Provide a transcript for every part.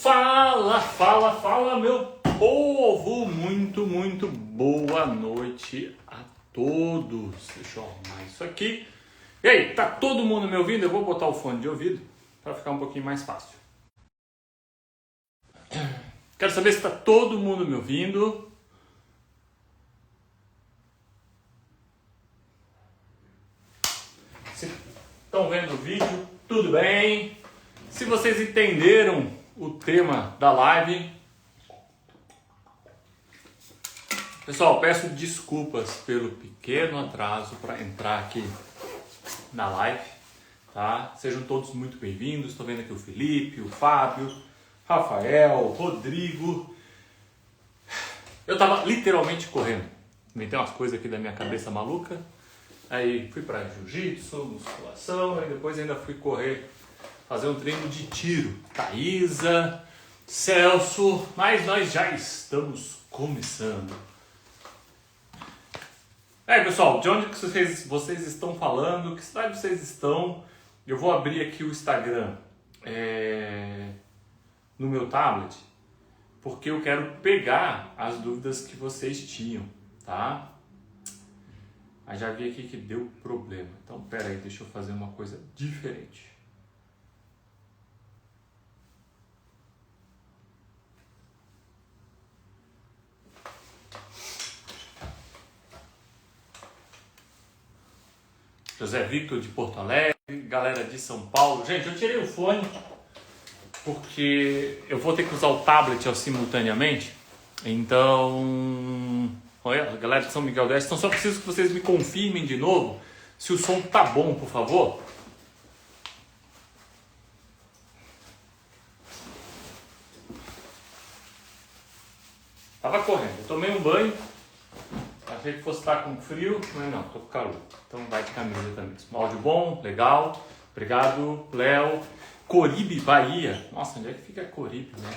Fala, fala, fala, meu povo! Muito boa noite a todos. Deixa eu arrumar isso aqui. E aí, tá todo mundo me ouvindo? Eu vou botar o fone de ouvido para ficar um pouquinho mais fácil. Quero saber se tá todo mundo me ouvindo. Se estão vendo o vídeo, tudo bem? Se vocês entenderam o tema da live, pessoal, peço desculpas pelo pequeno atraso para entrar aqui na live, tá? Sejam todos muito bem-vindos. Estou vendo aqui o Felipe, o Fábio, Rafael, Rodrigo. Eu tava literalmente correndo. Inventei umas coisas aqui da minha cabeça maluca. Aí fui para jiu-jitsu, musculação, e depois ainda fui correr, fazer um treino de tiro. Thaísa, Celso, mas nós já estamos começando. Pessoal, de onde que vocês estão falando? Que cidade vocês estão? Eu vou abrir aqui o Instagram no meu tablet, porque eu quero pegar as dúvidas que vocês tinham, tá? Mas já vi aqui que deu problema. Então, pera aí, deixa eu fazer uma coisa diferente. José Victor de Porto Alegre, galera de São Paulo. Gente, eu tirei o fone porque eu vou ter que usar o tablet simultaneamente. Então, olha, a galera de São Miguel do Oeste, então só preciso que vocês me confirmem de novo se o som tá bom, por favor. Tava correndo, eu tomei um banho. Achei que fosse estar com frio, mas não, tô com calor. Então vai de camisa também. Áudio bom, legal. Obrigado, Léo. Coribe, Bahia. Nossa, onde é que fica Coribe, né?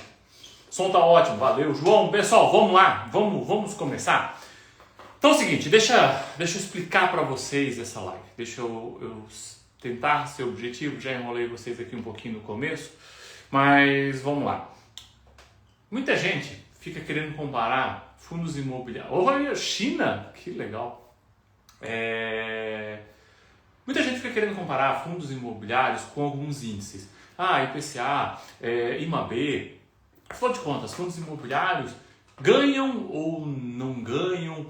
Som tá ótimo, valeu. João, pessoal, vamos lá. Vamos começar? Então é o seguinte, deixa eu explicar para vocês essa live. Deixa eu tentar ser objetivo. Já enrolei vocês aqui um pouquinho no começo, mas vamos lá. Muita gente fica querendo comparar fundos imobiliários. Olha, China, que legal. Muita gente fica querendo comparar fundos imobiliários com alguns índices. IPCA, IMAB. Afinal de contas, fundos imobiliários ganham ou não ganham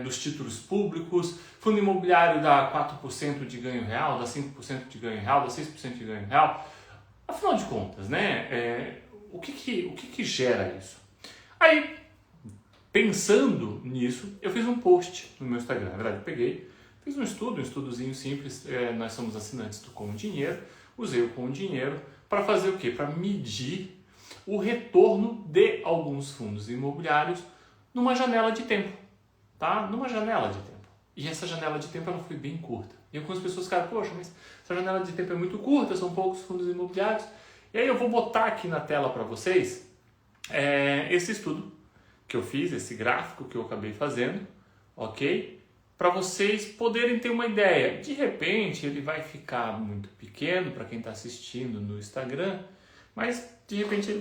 dos títulos públicos. Fundo imobiliário dá 4% de ganho real, dá 5% de ganho real, dá 6% de ganho real. Afinal de contas, né? O que gera isso? Aí, pensando nisso, eu fiz um post no meu Instagram. Na verdade, eu peguei, fiz um estudozinho simples. Nós somos assinantes do Com Dinheiro. Usei o Com Dinheiro para fazer o quê? Para medir o retorno de alguns fundos imobiliários numa janela de tempo. Tá? Numa janela de tempo. E essa janela de tempo ela foi bem curta. E algumas pessoas ficaram, poxa, mas essa janela de tempo é muito curta, são poucos fundos imobiliários. E aí eu vou botar aqui na tela para vocês esse estudo que eu fiz, esse gráfico que eu acabei fazendo, ok? Para vocês poderem ter uma ideia. De repente ele vai ficar muito pequeno para quem está assistindo no Instagram, mas de repente ele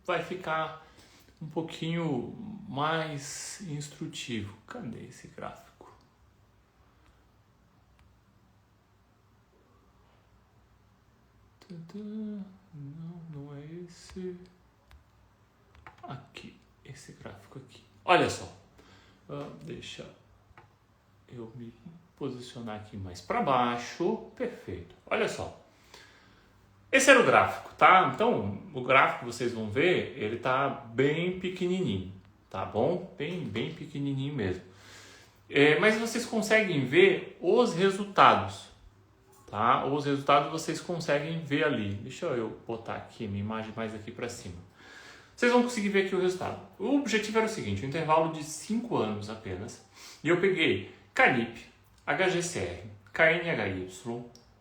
vai ficar um pouquinho mais instrutivo. Cadê esse gráfico? Não é esse. Aqui, esse gráfico aqui. Olha só. Deixa eu me posicionar aqui mais para baixo. Perfeito. Olha só. Esse era o gráfico, tá? Então, o gráfico vocês vão ver, ele tá bem pequenininho, tá bom? Bem pequenininho mesmo. Mas vocês conseguem ver os resultados, tá? Os resultados vocês conseguem ver ali. Deixa eu botar aqui minha imagem mais aqui para cima. Vocês vão conseguir ver aqui o resultado. O objetivo era o seguinte, um intervalo de 5 anos apenas. E eu peguei Canip, HGCR, KNHY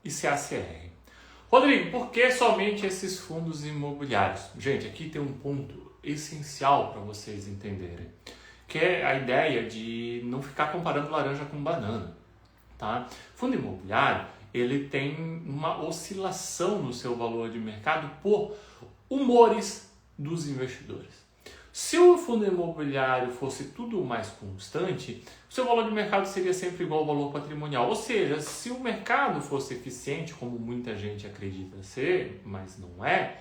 e CACR. Rodrigo, por que somente esses fundos imobiliários? Gente, aqui tem um ponto essencial para vocês entenderem, que é a ideia de não ficar comparando laranja com banana, tá? Fundo imobiliário, ele tem uma oscilação no seu valor de mercado por humores dos investidores. Se o fundo imobiliário fosse tudo mais constante, o seu valor de mercado seria sempre igual ao valor patrimonial. Ou seja, se o mercado fosse eficiente, como muita gente acredita ser, mas não é,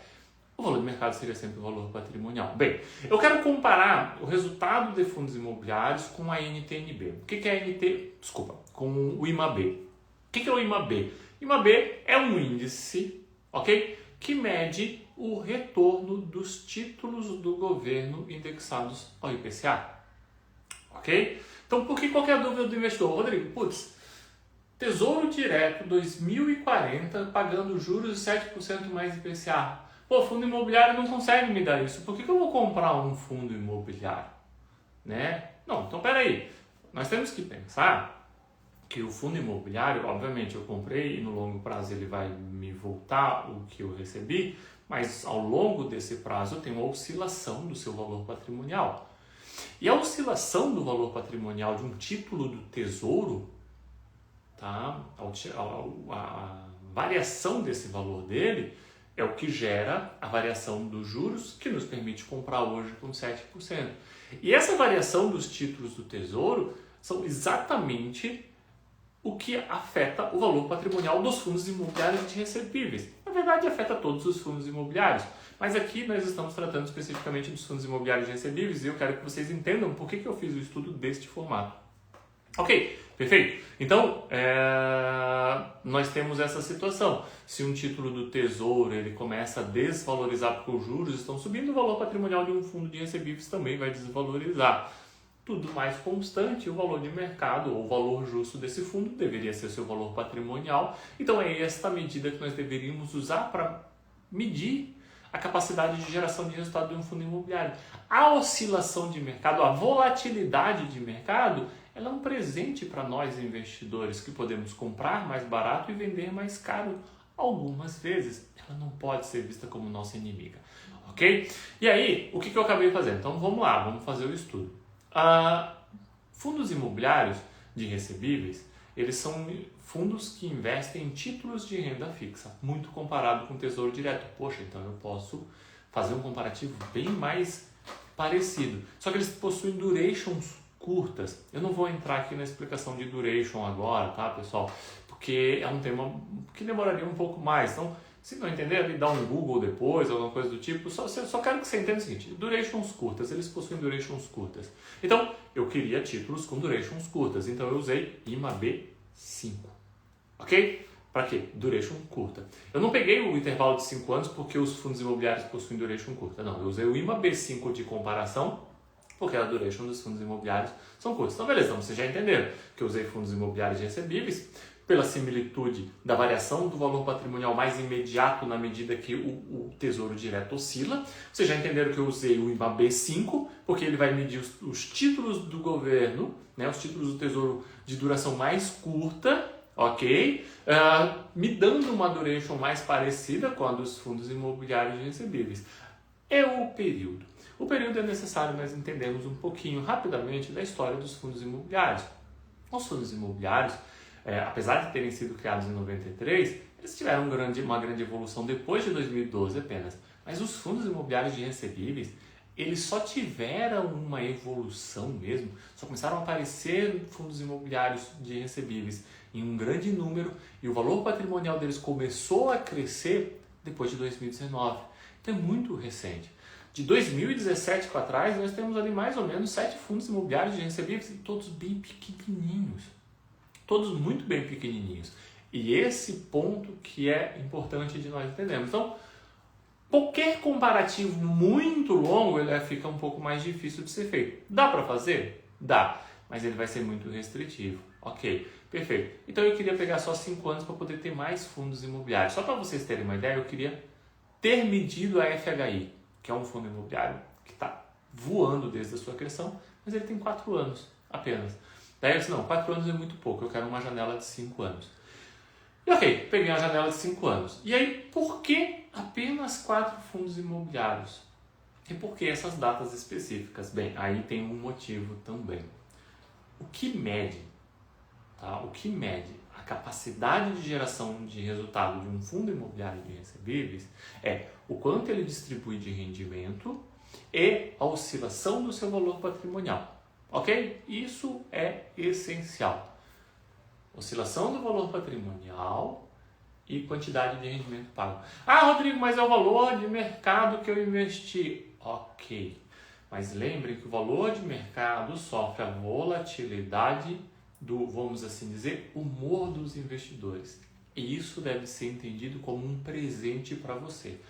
o valor de mercado seria sempre o valor patrimonial. Bem, eu quero comparar o resultado de fundos imobiliários com a NTN-B. O que é a NT? Desculpa, com o IMAB. O que é o IMAB? IMAB é um índice, ok? Que mede o retorno dos títulos do governo indexados ao IPCA. Ok? Então, por que qualquer dúvida do investidor? Rodrigo, Tesouro Direto 2040 pagando juros de 7% mais IPCA. Pô, fundo imobiliário não consegue me dar isso. Por que eu vou comprar um fundo imobiliário? Né? Não, então peraí. Nós temos que pensar que o fundo imobiliário, obviamente eu comprei e no longo prazo ele vai me voltar o que eu recebi, mas ao longo desse prazo eu tenho uma oscilação do seu valor patrimonial. E a oscilação do valor patrimonial de um título do Tesouro, tá? A variação desse valor dele é o que gera a variação dos juros que nos permite comprar hoje com 7%. E essa variação dos títulos do Tesouro são exatamente o que afeta o valor patrimonial dos fundos imobiliários de recebíveis. Na verdade, afeta todos os fundos imobiliários. Mas aqui nós estamos tratando especificamente dos fundos imobiliários de recebíveis e eu quero que vocês entendam por que eu fiz o estudo deste formato. Ok, perfeito. Então, nós temos essa situação. Se um título do Tesouro ele começa a desvalorizar porque os juros estão subindo, o valor patrimonial de um fundo de recebíveis também vai desvalorizar. Tudo mais constante, o valor de mercado ou o valor justo desse fundo deveria ser o seu valor patrimonial. Então é esta medida que nós deveríamos usar para medir a capacidade de geração de resultado de um fundo imobiliário. A oscilação de mercado, a volatilidade de mercado, ela é um presente para nós investidores que podemos comprar mais barato e vender mais caro algumas vezes. Ela não pode ser vista como nossa inimiga, ok? E aí, o que eu acabei fazendo? Então vamos lá, vamos fazer o estudo. Fundos imobiliários de recebíveis, eles são fundos que investem em títulos de renda fixa, muito comparado com o Tesouro Direto. Poxa, então eu posso fazer um comparativo bem mais parecido. Só que eles possuem durations curtas. Eu não vou entrar aqui na explicação de duration agora, tá, pessoal? Porque é um tema que demoraria um pouco mais. Então, se não entender, ali dá um Google depois, alguma coisa do tipo. Só quero que você entenda o seguinte: durations curtas, eles possuem durations curtas. Então, eu queria títulos com durations curtas. Então, eu usei IMAB 5. Ok? Para quê? Duration curta. Eu não peguei o intervalo de 5 anos porque os fundos imobiliários possuem duration curta. Não, eu usei o IMAB 5 de comparação porque a duration dos fundos imobiliários são curtos. Então, beleza, então vocês já entenderam que eu usei fundos imobiliários de recebíveis pela similitude da variação do valor patrimonial mais imediato na medida que o Tesouro Direto oscila. Vocês já entenderam que eu usei o IMAB 5, porque ele vai medir os títulos do governo, né, os títulos do Tesouro de duração mais curta, ok? Me dando uma duration mais parecida com a dos fundos imobiliários de recebíveis. É o período. O período é necessário nós entendermos um pouquinho rapidamente da história dos fundos imobiliários. Os fundos imobiliários, apesar de terem sido criados em 93, eles tiveram uma grande evolução depois de 2012 apenas. Mas os fundos imobiliários de recebíveis, eles só tiveram uma evolução mesmo, só começaram a aparecer fundos imobiliários de recebíveis em um grande número e o valor patrimonial deles começou a crescer depois de 2019. Então é muito recente. De 2017 para trás, nós temos ali mais ou menos 7 fundos imobiliários de recebíveis, todos bem pequenininhos. Todos muito bem pequenininhos. E esse ponto que é importante de nós entendermos. Então, qualquer comparativo muito longo, ele fica um pouco mais difícil de ser feito. Dá para fazer? Dá, mas ele vai ser muito restritivo. Ok, perfeito. Então eu queria pegar só 5 anos para poder ter mais fundos imobiliários. Só para vocês terem uma ideia, eu queria ter medido a FHI, que é um fundo imobiliário que está voando desde a sua criação, mas ele tem 4 anos apenas. Daí eu disse, não, 4 anos é muito pouco, eu quero uma janela de 5 anos. E ok, peguei uma janela de 5 anos. E aí, por que apenas 4 fundos imobiliários? E por que essas datas específicas? Bem, aí tem um motivo também. O que mede, tá? O que mede a capacidade de geração de resultado de um fundo imobiliário de recebíveis é o quanto ele distribui de rendimento e a oscilação do seu valor patrimonial. Ok? Isso é essencial. Oscilação do valor patrimonial e quantidade de rendimento pago. Ah, Rodrigo, mas é o valor de mercado que eu investi. Ok. Mas lembre que o valor de mercado sofre a volatilidade do, vamos assim dizer, humor dos investidores. E isso deve ser entendido como um presente para você.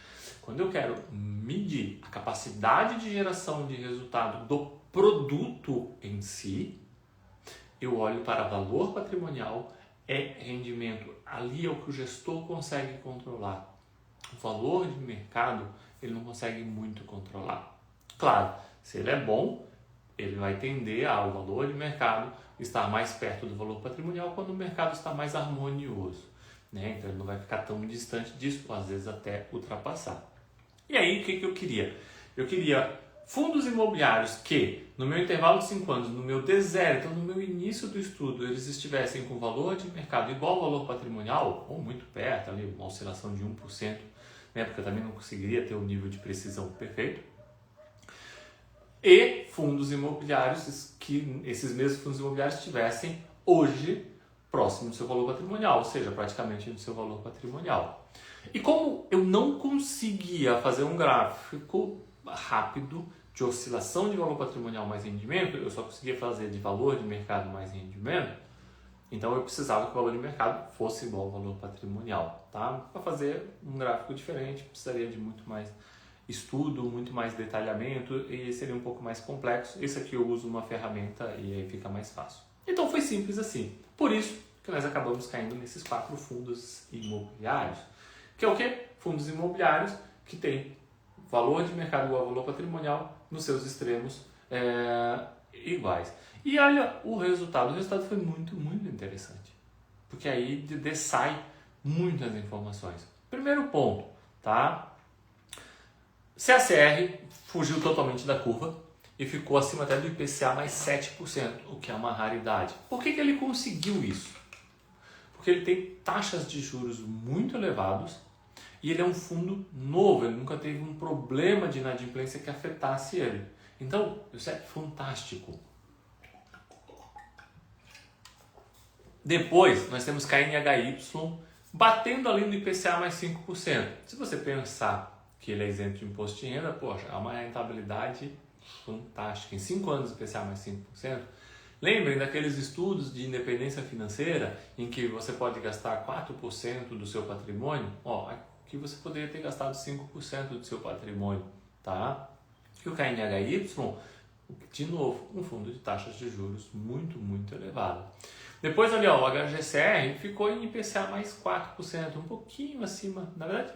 Quando eu quero medir a capacidade de geração de resultado do produto em si, eu olho para valor patrimonial e rendimento. Ali é o que o gestor consegue controlar. O valor de mercado ele não consegue muito controlar. Claro, se ele é bom, ele vai tender ao valor de mercado estar mais perto do valor patrimonial quando o mercado está mais harmonioso, né? Então ele não vai ficar tão distante disso, ou às vezes até ultrapassar. E aí o que eu queria? Eu queria fundos imobiliários que, no meu intervalo de 5 anos, no meu D0, então no meu início do estudo, eles estivessem com valor de mercado igual ao valor patrimonial, ou muito perto, ali, uma oscilação de 1%, né? Porque eu também não conseguiria ter o nível de precisão perfeito. E fundos imobiliários que esses mesmos fundos imobiliários estivessem hoje próximo do seu valor patrimonial, ou seja, praticamente do seu valor patrimonial. E como eu não conseguia fazer um gráfico rápido de oscilação de valor patrimonial mais rendimento, eu só conseguia fazer de valor de mercado mais rendimento, então eu precisava que o valor de mercado fosse igual ao valor patrimonial, tá? Para fazer um gráfico diferente, precisaria de muito mais estudo, muito mais detalhamento e seria um pouco mais complexo. Esse aqui eu uso uma ferramenta e aí fica mais fácil. Então foi simples assim. Por isso que nós acabamos caindo nesses 4 fundos imobiliários. Que é o quê? Fundos imobiliários que têm valor de mercado igual ao valor patrimonial nos seus extremos iguais. E olha o resultado. O resultado foi muito, muito interessante. Porque aí dessai muitas informações. Primeiro ponto, tá? CACR fugiu totalmente da curva e ficou acima até do IPCA mais 7%, o que é uma raridade. Por que ele conseguiu isso? Porque ele tem taxas de juros muito elevados e ele é um fundo novo, ele nunca teve um problema de inadimplência que afetasse ele. Então, isso é fantástico. Depois, nós temos KNHY batendo ali no IPCA mais 5%. Se você pensar que ele é isento de imposto de renda, poxa, é uma rentabilidade fantástica. Em 5 anos IPCA mais 5%. Lembrem daqueles estudos de independência financeira em que você pode gastar 4% do seu patrimônio? Aqui você poderia ter gastado 5% do seu patrimônio, tá? E o KNHY, de novo, um fundo de taxas de juros muito, muito elevado. Depois ali, o HGCR ficou em IPCA mais 4%, um pouquinho acima, na verdade,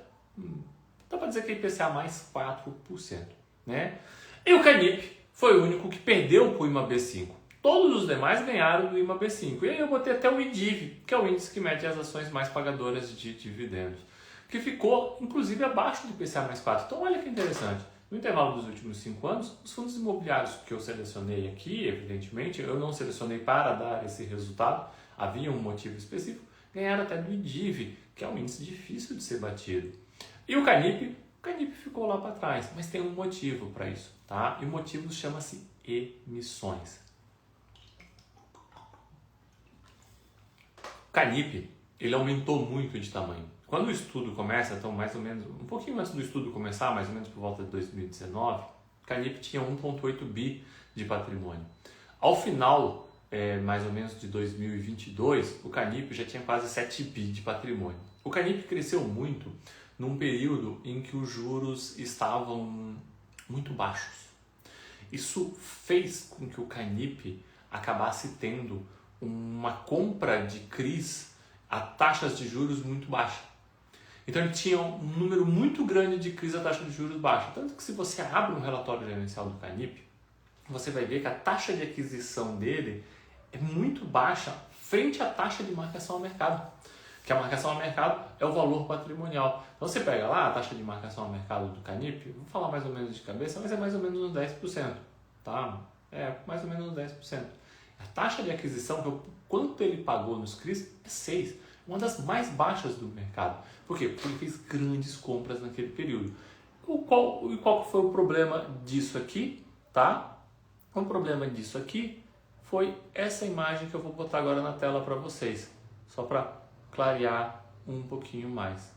dá para dizer que é IPCA mais 4%, né? E o Canip foi o único que perdeu para o IMAB5. Todos os demais ganharam do IMAB5. E aí eu botei até o IDIV, que é o índice que mede as ações mais pagadoras de dividendos, que ficou, inclusive, abaixo do IPCA mais 4%. Então, olha que interessante. No intervalo dos últimos 5 anos, os fundos imobiliários que eu selecionei aqui, evidentemente, eu não selecionei para dar esse resultado, havia um motivo específico, ganharam até do IDIV, que é um índice difícil de ser batido. E o Canip ficou lá para trás, mas tem um motivo para isso, tá? E o motivo chama-se emissões. O Canip, ele aumentou muito de tamanho. Quando o estudo começa, então mais ou menos, um pouquinho antes do estudo começar, mais ou menos por volta de 2019, o Canip tinha 1,8 bi de patrimônio. Ao final, mais ou menos de 2022, o Canip já tinha quase 7 bi de patrimônio. O Canip cresceu muito num período em que os juros estavam muito baixos. Isso fez com que o Canip acabasse tendo uma compra de CRIs a taxas de juros muito baixas. Então ele tinha um número muito grande de CRIs a taxa de juros baixa. Tanto que se você abre um relatório gerencial do Canip, você vai ver que a taxa de aquisição dele é muito baixa frente à taxa de marcação ao mercado. Que a marcação ao mercado é o valor patrimonial. Então você pega lá a taxa de marcação ao mercado do Canip, vou falar mais ou menos de cabeça, mas é mais ou menos uns 10%. Tá? É mais ou menos uns 10%. A taxa de aquisição, quanto ele pagou nos CRIs, é 6. Uma das mais baixas do mercado. Por quê? Porque ele fez grandes compras naquele período. Qual foi o problema disso aqui? Tá? O problema disso aqui foi essa imagem que eu vou botar agora na tela para vocês. Só para clarear um pouquinho mais.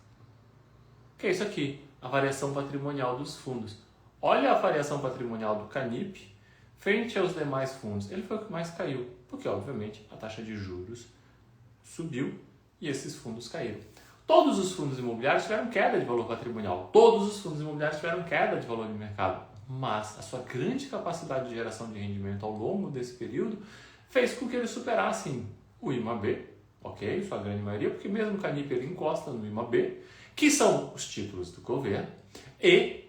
O que é isso aqui? A variação patrimonial dos fundos. Olha a variação patrimonial do Canip frente aos demais fundos. Ele foi o que mais caiu, porque obviamente a taxa de juros subiu e esses fundos caíram. Todos os fundos imobiliários tiveram queda de valor patrimonial, todos os fundos imobiliários tiveram queda de valor de mercado, mas a sua grande capacidade de geração de rendimento ao longo desse período fez com que eles superassem o IMAB, ok? Sua grande maioria, porque mesmo o Canip ele encosta no IMAB, que são os títulos do governo, e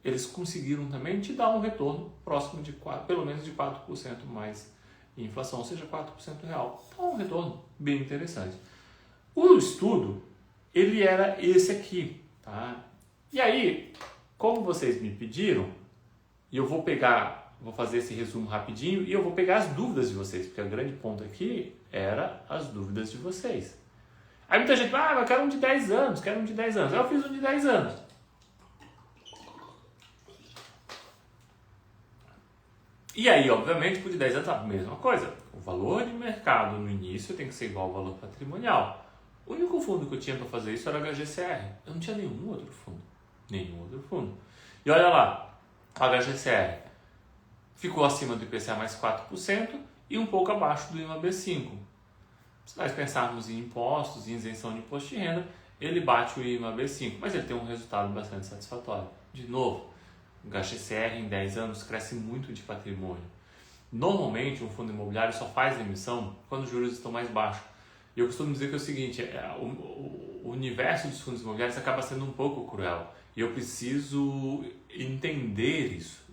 eles conseguiram também te dar um retorno próximo de pelo menos de 4% mais inflação, ou seja, 4% real. Então, um retorno bem interessante. O estudo, ele era esse aqui, tá? E aí, como vocês me pediram, e eu vou fazer esse resumo rapidinho, e eu vou pegar as dúvidas de vocês, porque o grande ponto aqui era as dúvidas de vocês. Aí muita gente fala, eu quero um de 10 anos, quero um de 10 anos. Aí eu fiz um de 10 anos. E aí, obviamente, por de 10 anos, a mesma coisa. O valor de mercado no início tem que ser igual ao valor patrimonial. O único fundo que eu tinha para fazer isso era o HGCR. Eu não tinha nenhum outro fundo. Nenhum outro fundo. E olha lá, a HGCR ficou acima do IPCA mais 4% e um pouco abaixo do IMAB5. Se nós pensarmos em impostos, em isenção de imposto de renda, ele bate o IMAB5, mas ele tem um resultado bastante satisfatório. De novo, o HGCR em 10 anos cresce muito de patrimônio. Normalmente, um fundo imobiliário só faz emissão quando os juros estão mais baixos. E eu costumo dizer que é o seguinte, o universo dos fundos imobiliários acaba sendo um pouco cruel. E eu preciso entender isso.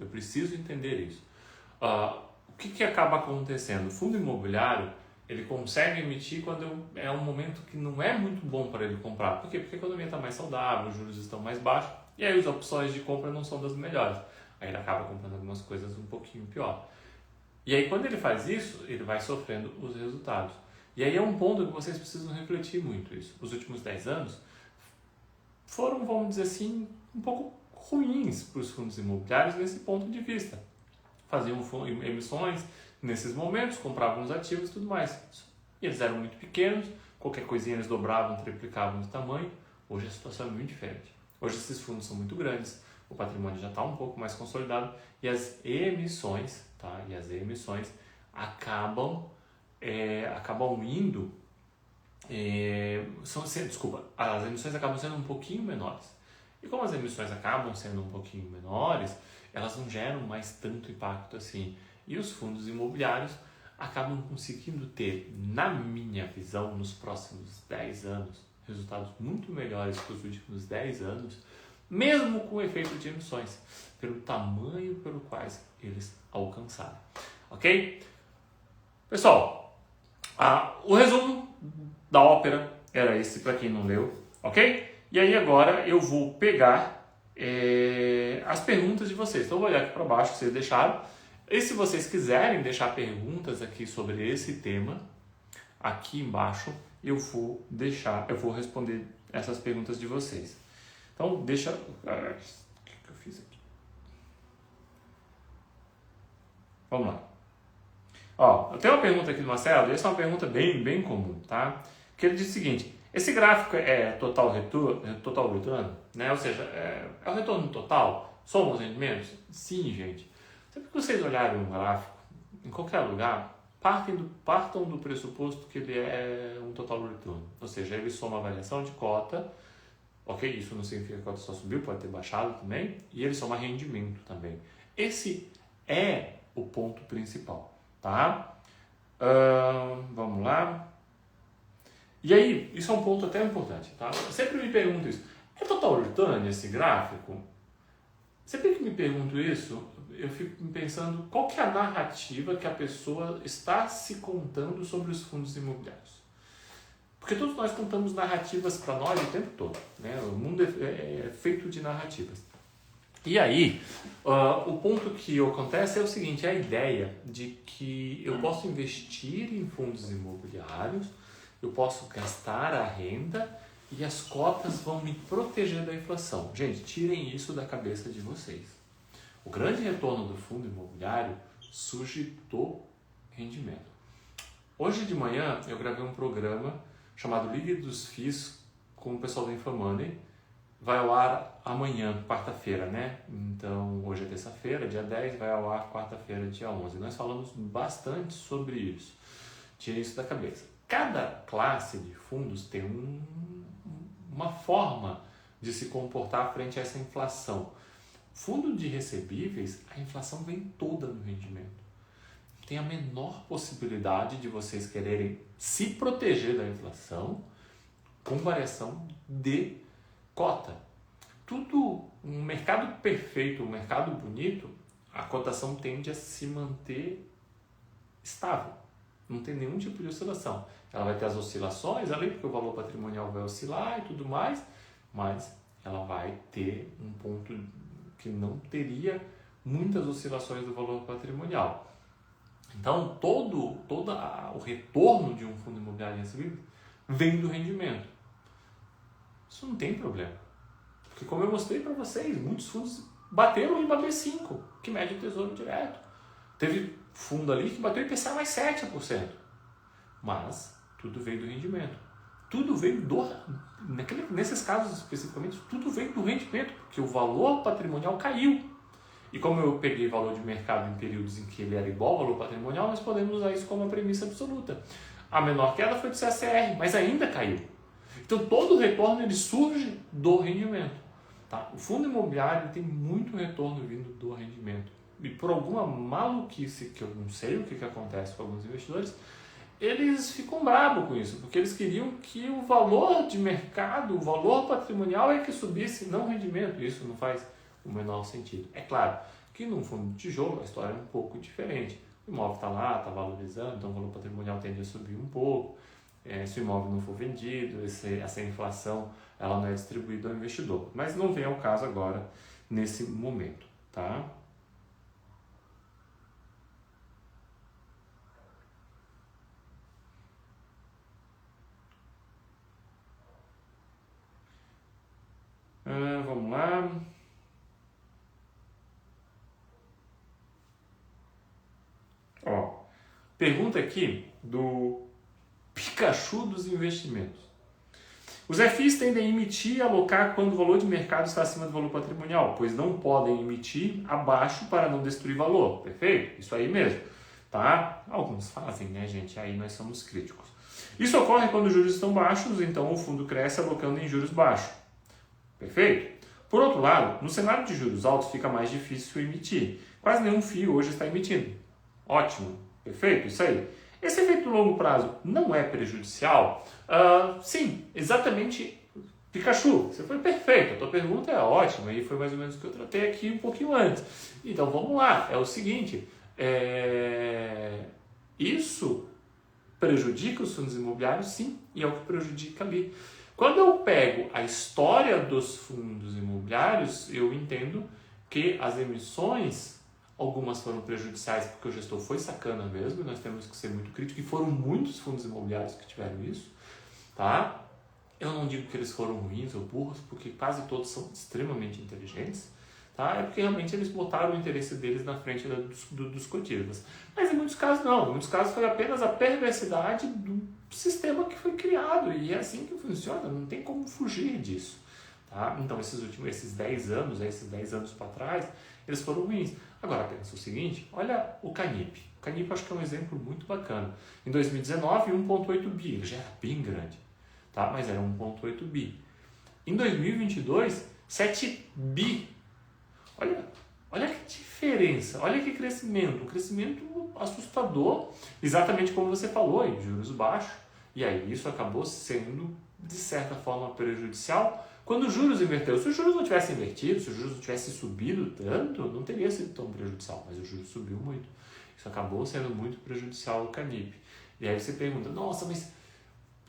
O que acaba acontecendo? O fundo imobiliário, ele consegue emitir quando é um momento que não é muito bom para ele comprar. Por quê? Porque a economia está mais saudável, os juros estão mais baixos, e aí as opções de compra não são das melhores. Aí ele acaba comprando algumas coisas um pouquinho pior. E aí quando ele faz isso, ele vai sofrendo os resultados. E aí é um ponto que vocês precisam refletir muito isso. Os últimos 10 anos foram, vamos dizer assim, um pouco ruins para os fundos imobiliários nesse ponto de vista. Faziam emissões nesses momentos, compravam os ativos e tudo mais. E eles eram muito pequenos, qualquer coisinha eles dobravam, triplicavam de tamanho. Hoje a situação é muito diferente. Hoje esses fundos são muito grandes, o patrimônio já está um pouco mais consolidado e as emissões, acabam indo, as emissões acabam sendo um pouquinho menores. E como as emissões acabam sendo um pouquinho menores, elas não geram mais tanto impacto assim. E os fundos imobiliários acabam conseguindo ter, na minha visão, nos próximos 10 anos, resultados muito melhores que os últimos 10 anos, mesmo com o efeito de emissões, pelo tamanho pelo quais eles alcançaram. Ok? Pessoal, o resumo da ópera era esse, para quem não leu, ok? E aí agora eu vou pegar as perguntas de vocês. Então eu vou olhar aqui para baixo que vocês deixaram. E se vocês quiserem deixar perguntas aqui sobre esse tema, aqui embaixo eu vou responder essas perguntas de vocês. Então deixa... O que eu fiz aqui? Vamos lá. Eu tenho uma pergunta aqui do Marcelo, e essa é uma pergunta bem comum, tá? Que ele diz o seguinte: esse gráfico é total retorno, né? Ou seja, é o retorno total? Soma os rendimentos? Sim, gente. Sempre que vocês olharem um gráfico, em qualquer lugar, partam do pressuposto que ele é um total return. Ou seja, ele soma a variação de cota, ok? Isso não significa que a cota só subiu, pode ter baixado também, e ele soma rendimento também. Esse é o ponto principal. Tá? Vamos lá. E aí, isso é um ponto até importante, tá? Eu sempre me pergunto isso. É total return esse gráfico? Sempre que me pergunto isso, eu fico pensando qual que é a narrativa que a pessoa está se contando sobre os fundos imobiliários. Porque todos nós contamos narrativas para nós o tempo todo, né? O mundo é feito de narrativas. E aí, o ponto que acontece é o seguinte, é a ideia de que eu posso investir em fundos imobiliários, eu posso gastar a renda e as cotas vão me proteger da inflação. Gente, tirem isso da cabeça de vocês. O grande retorno do fundo imobiliário surge do rendimento. Hoje de manhã eu gravei um programa chamado Ligue dos FIIs com o pessoal da Infomoney. Vai ao ar amanhã, quarta-feira, né? Então, hoje é terça-feira, dia 10, vai ao ar quarta-feira, dia 11. Nós falamos bastante sobre isso. Tire isso da cabeça. Cada classe de fundos tem uma forma de se comportar frente a essa inflação. Fundo de recebíveis, a inflação vem toda no rendimento. Tem a menor possibilidade de vocês quererem se proteger da inflação com variação de cota. Tudo, um mercado perfeito, um mercado bonito, a cotação tende a se manter estável. Não tem nenhum tipo de oscilação. Ela vai ter as oscilações ali, porque o valor patrimonial vai oscilar e tudo mais, mas ela vai ter um ponto que não teria muitas oscilações do valor patrimonial. Então, todo o retorno de um fundo imobiliário recebível vem do rendimento. Isso não tem problema. Porque como eu mostrei para vocês, muitos fundos bateram o IBAB5, que mede o Tesouro Direto. Teve fundo ali que bateu o IPCA mais 7%. Mas tudo veio do rendimento. Tudo veio nesses casos especificamente, tudo veio do rendimento, porque o valor patrimonial caiu. E como eu peguei valor de mercado em períodos em que ele era igual ao valor patrimonial, nós podemos usar isso como uma premissa absoluta. A menor queda foi do CACR, mas ainda caiu. Então todo o retorno ele surge do rendimento. Tá? O fundo imobiliário tem muito retorno vindo do rendimento. E por alguma maluquice, que eu não sei o que acontece com alguns investidores, eles ficam bravos com isso, porque eles queriam que o valor de mercado, o valor patrimonial é que subisse, não o rendimento. Isso não faz o menor sentido. É claro que num fundo de tijolo a história é um pouco diferente. O imóvel está lá, está valorizando, então o valor patrimonial tende a subir um pouco. Se o imóvel não for vendido, essa inflação ela não é distribuída ao investidor. Mas não vem ao caso agora, nesse momento. Tá? Vamos lá. Ó, pergunta aqui do Pikachu dos investimentos. Os FIs tendem a emitir e alocar quando o valor de mercado está acima do valor patrimonial, pois não podem emitir abaixo para não destruir valor. Perfeito? Isso aí mesmo. Tá? Alguns fazem, né, gente? Aí nós somos críticos. Isso ocorre quando os juros estão baixos, então o fundo cresce alocando em juros baixos. Perfeito? Por outro lado, no cenário de juros altos fica mais difícil emitir. Quase nenhum FII hoje está emitindo. Ótimo. Perfeito? Isso aí. Esse efeito no longo prazo não é prejudicial? Sim, exatamente. Pikachu, você foi perfeito. A tua pergunta é ótima e foi mais ou menos o que eu tratei aqui um pouquinho antes. Então vamos lá. É o seguinte, isso prejudica os fundos imobiliários? Sim, e é o que prejudica ali. Quando eu pego a história dos fundos imobiliários, eu entendo que as emissões, algumas foram prejudiciais porque o gestor foi sacana mesmo, e nós temos que ser muito críticos, e foram muitos fundos imobiliários que tiveram isso, tá? Eu não digo que eles foram ruins ou burros, porque quase todos são extremamente inteligentes, tá? É porque realmente eles botaram o interesse deles na frente dos cotistas. Mas em muitos casos não, em muitos casos foi apenas a perversidade do sistema que foi criado, e é assim que funciona, não tem como fugir disso. Tá? Então esses 10 anos para trás, eles foram ruins. Agora pensa o seguinte, olha o Canip. O Canip eu acho que é um exemplo muito bacana. Em 2019, 1,8 bi, ele já era bem grande, tá? Mas era 1,8 bi. Em 2022, 7 bi. Olha que diferença, olha que crescimento, um crescimento assustador, exatamente como você falou, em juros baixos. E aí isso acabou sendo, de certa forma, prejudicial. Quando os juros inverteram, se os juros não tivessem invertido, se os juros não tivessem subido tanto, não teria sido tão prejudicial, mas o juros subiu muito. Isso acabou sendo muito prejudicial ao Canip. E aí você pergunta, nossa, mas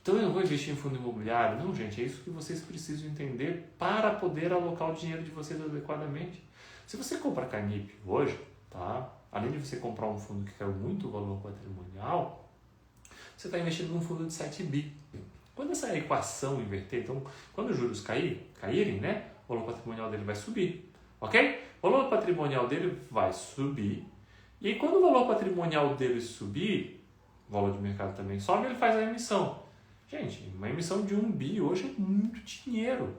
então eu não vou investir em fundo imobiliário? Não, gente, é isso que vocês precisam entender para poder alocar o dinheiro de vocês adequadamente. Se você compra Canip hoje, tá? Além de você comprar um fundo que caiu muito o valor patrimonial, você está investindo num fundo de 7 bi. Quando essa equação inverter, então, quando os juros caírem, né, o valor patrimonial dele vai subir, ok? O valor patrimonial dele vai subir, e aí, quando o valor patrimonial dele subir, o valor de mercado também sobe, ele faz a emissão. Gente, uma emissão de 1 bi hoje é muito dinheiro.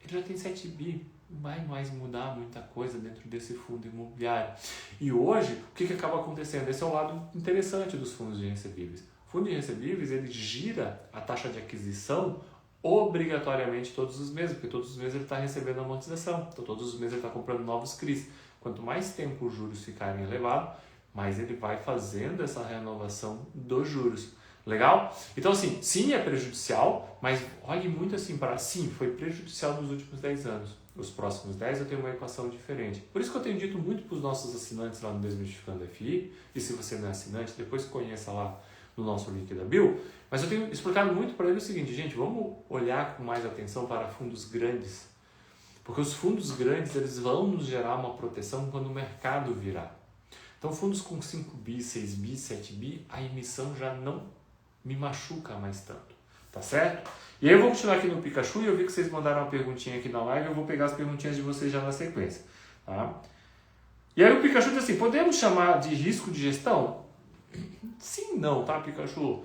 Ele já tem 7 bi, não vai mais mudar muita coisa dentro desse fundo imobiliário. E hoje, o que acaba acontecendo? Esse é o lado interessante dos fundos de recebíveis. O fundo de recebíveis, ele gira a taxa de aquisição obrigatoriamente todos os meses, porque todos os meses ele está recebendo amortização, então todos os meses ele está comprando novos CRIs. Quanto mais tempo os juros ficarem elevados, mais ele vai fazendo essa renovação dos juros. Legal? Então, assim, sim, é prejudicial, mas olhe muito assim para... Sim, foi prejudicial nos últimos 10 anos. Os próximos 10 eu tenho uma equação diferente. Por isso que eu tenho dito muito para os nossos assinantes lá no Desmistificando FI, e se você não é assinante, depois conheça lá no nosso link da bio, mas eu tenho explicado muito para ele o seguinte, gente, vamos olhar com mais atenção para fundos grandes, porque os fundos grandes eles vão nos gerar uma proteção quando o mercado virar. Então, fundos com 5 bi, 6 bi, 7 bi, a emissão já não me machuca mais tanto, tá certo? E aí eu vou continuar aqui no Pikachu e eu vi que vocês mandaram uma perguntinha aqui na live, eu vou pegar as perguntinhas de vocês já na sequência, tá? E aí o Pikachu diz assim, podemos chamar de risco de gestão? Sim, não, tá, Pikachu?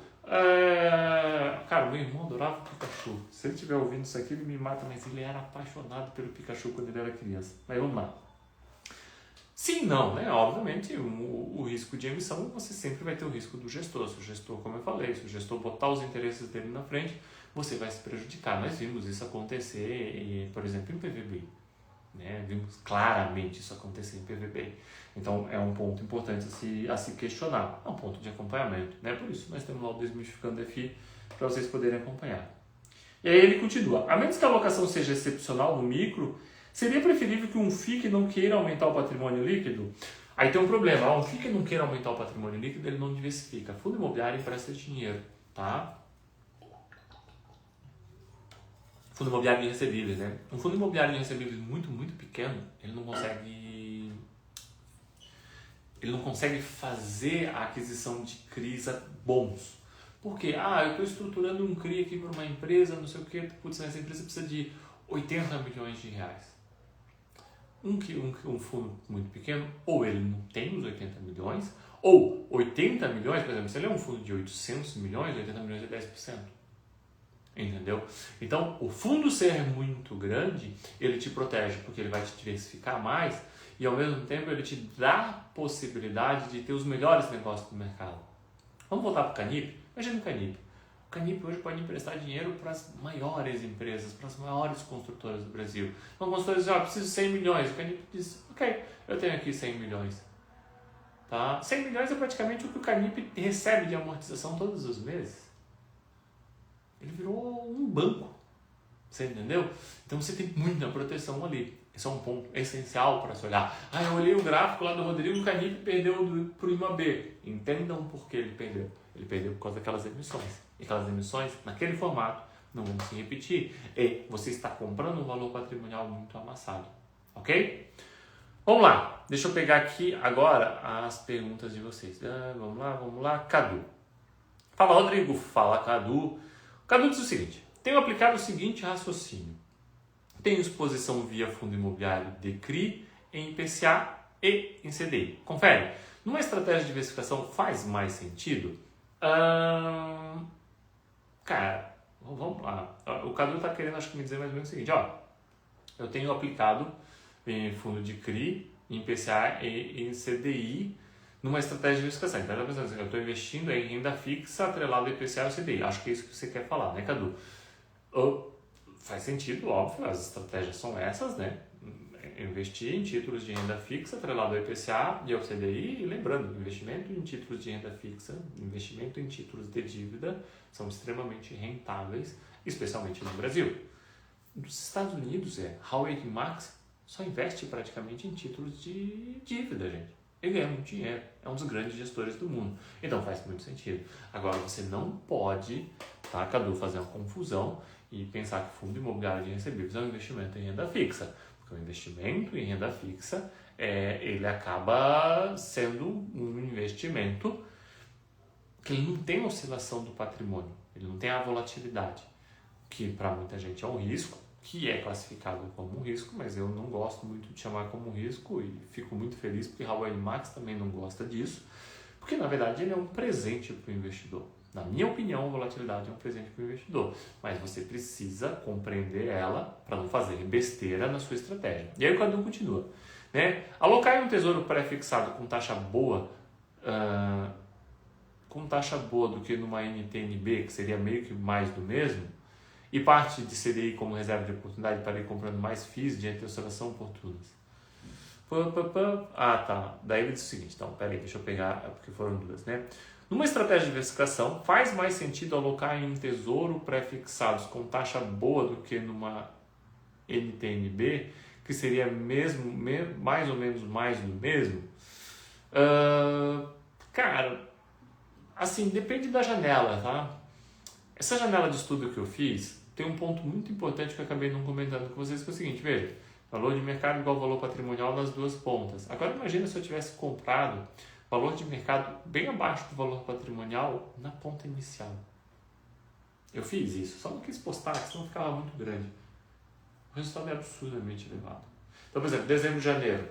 Cara, meu irmão adorava o Pikachu. Se ele estiver ouvindo isso aqui, ele me mata, mas ele era apaixonado pelo Pikachu quando ele era criança. Mas vamos lá. Sim, não, né? Obviamente, o risco de emissão, você sempre vai ter o risco do gestor. Se o gestor, como eu falei, se o gestor botar os interesses dele na frente, você vai se prejudicar. Nós vimos isso acontecer, por exemplo, em PVB. Né? Vimos claramente isso acontecer em PVB. Então, é um ponto importante a se questionar. É um ponto de acompanhamento. Né? Por isso, nós temos lá o Desmistificando FI para vocês poderem acompanhar. E aí ele continua. A menos que a alocação seja excepcional no micro, seria preferível que um FII que não queira aumentar o patrimônio líquido? Aí tem um problema. Um FII que não queira aumentar o patrimônio líquido, ele não diversifica. Fundo imobiliário empresta dinheiro. Tá? Fundo imobiliário de recebíveis, né? Um fundo imobiliário de recebíveis muito, muito pequeno, ele não consegue fazer a aquisição de CRIs bons. Por quê? Eu estou estruturando um CRI aqui para uma empresa, não sei o quê, putz, essa empresa precisa de 80 milhões de reais. Um fundo muito pequeno, ou ele não tem os 80 milhões, ou 80 milhões, por exemplo, se ele é um fundo de 800 milhões, 80 milhões é 10%. Entendeu? Então, o fundo ser muito grande, ele te protege porque ele vai te diversificar mais e, ao mesmo tempo, ele te dá possibilidade de ter os melhores negócios do mercado. Vamos voltar para o Canip? Imagina o Canip. O Canip hoje pode emprestar dinheiro para as maiores empresas, para as maiores construtoras do Brasil. Uma construtora diz, preciso de 100 milhões. O Canip diz, ok, eu tenho aqui 100 milhões. Tá? 100 milhões é praticamente o que o Canip recebe de amortização todos os meses. Ele virou um banco, você entendeu? Então você tem muita proteção ali. Esse é um ponto essencial para se olhar. Eu olhei o gráfico lá do Rodrigo, o Canip perdeu para o IMAB. Entendam por que ele perdeu. Ele perdeu por causa daquelas emissões. E aquelas emissões, naquele formato, não vão se repetir. E você está comprando um valor patrimonial muito amassado. Ok? Vamos lá. Deixa eu pegar aqui agora as perguntas de vocês. Vamos lá. Cadu. Fala, Rodrigo. Fala, Cadu. Cadu diz o seguinte, tenho aplicado o seguinte raciocínio. Tenho exposição via fundo imobiliário de CRI em IPCA e em CDI. Confere, numa estratégia de diversificação faz mais sentido? Cara, vamos lá. O Cadu está querendo, acho que me dizer mais ou menos o seguinte, eu tenho aplicado em fundo de CRI, em IPCA e em CDI, numa estratégia de diversificação. Então, eu estou investindo em renda fixa atrelada ao IPCA e ao CDI. Acho que é isso que você quer falar, né, Cadu? Faz sentido, óbvio, as estratégias são essas, né? Investir em títulos de renda fixa atrelado ao IPCA e ao CDI. E lembrando, investimento em títulos de renda fixa, investimento em títulos de dívida são extremamente rentáveis, especialmente no Brasil. Nos Estados Unidos, Howard Marks só investe praticamente em títulos de dívida, gente. Ele ganha muito dinheiro, é um dos grandes gestores do mundo. Então faz muito sentido. Agora você não pode, tá, Cadu, fazer uma confusão e pensar que fundo imobiliário de recebíveis é um investimento em renda fixa. Porque o investimento em renda fixa, ele acaba sendo um investimento que ele não tem oscilação do patrimônio, ele não tem a volatilidade, que para muita gente é um risco, que é classificado como um risco, mas eu não gosto muito de chamar como um risco e fico muito feliz porque Howard Marks também não gosta disso, porque na verdade ele é um presente para o investidor. Na minha opinião, a volatilidade é um presente para o investidor, mas você precisa compreender ela para não fazer besteira na sua estratégia. E aí o Cadu continua, né? Alocar em um tesouro pré-fixado com taxa boa, do que numa NTNB, que seria meio que mais do mesmo, e parte de CDI como reserva de oportunidade para ir comprando mais FIIs diante de oscilação oportunas. Ah, tá. Daí ele diz o seguinte, então, peraí, deixa eu pegar, porque foram duas, né? Numa estratégia de diversificação, faz mais sentido alocar em um tesouro pré-fixados com taxa boa do que numa NTNB, que seria mais ou menos mais do mesmo? Cara, assim, depende da janela, tá? Essa janela de estudo que eu fiz tem um ponto muito importante que eu acabei não comentando com vocês, que é o seguinte, veja, valor de mercado igual valor patrimonial nas duas pontas. Agora imagina se eu tivesse comprado valor de mercado bem abaixo do valor patrimonial na ponta inicial. Eu fiz isso, só não quis postar, senão ficava muito grande. O resultado é absurdamente elevado. Então, por exemplo, dezembro e janeiro,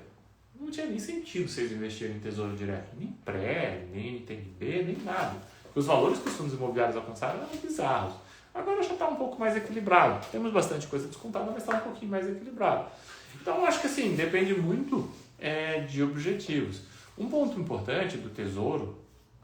não tinha nem sentido vocês investirem em tesouro direto, nem pré, nem NTNB, nem nada. Os valores que os fundos imobiliários alcançaram eram bizarros. Agora já está um pouco mais equilibrado. Temos bastante coisa descontada, mas está um pouquinho mais equilibrado. Então, acho que assim, depende muito de objetivos. Um ponto importante do tesouro,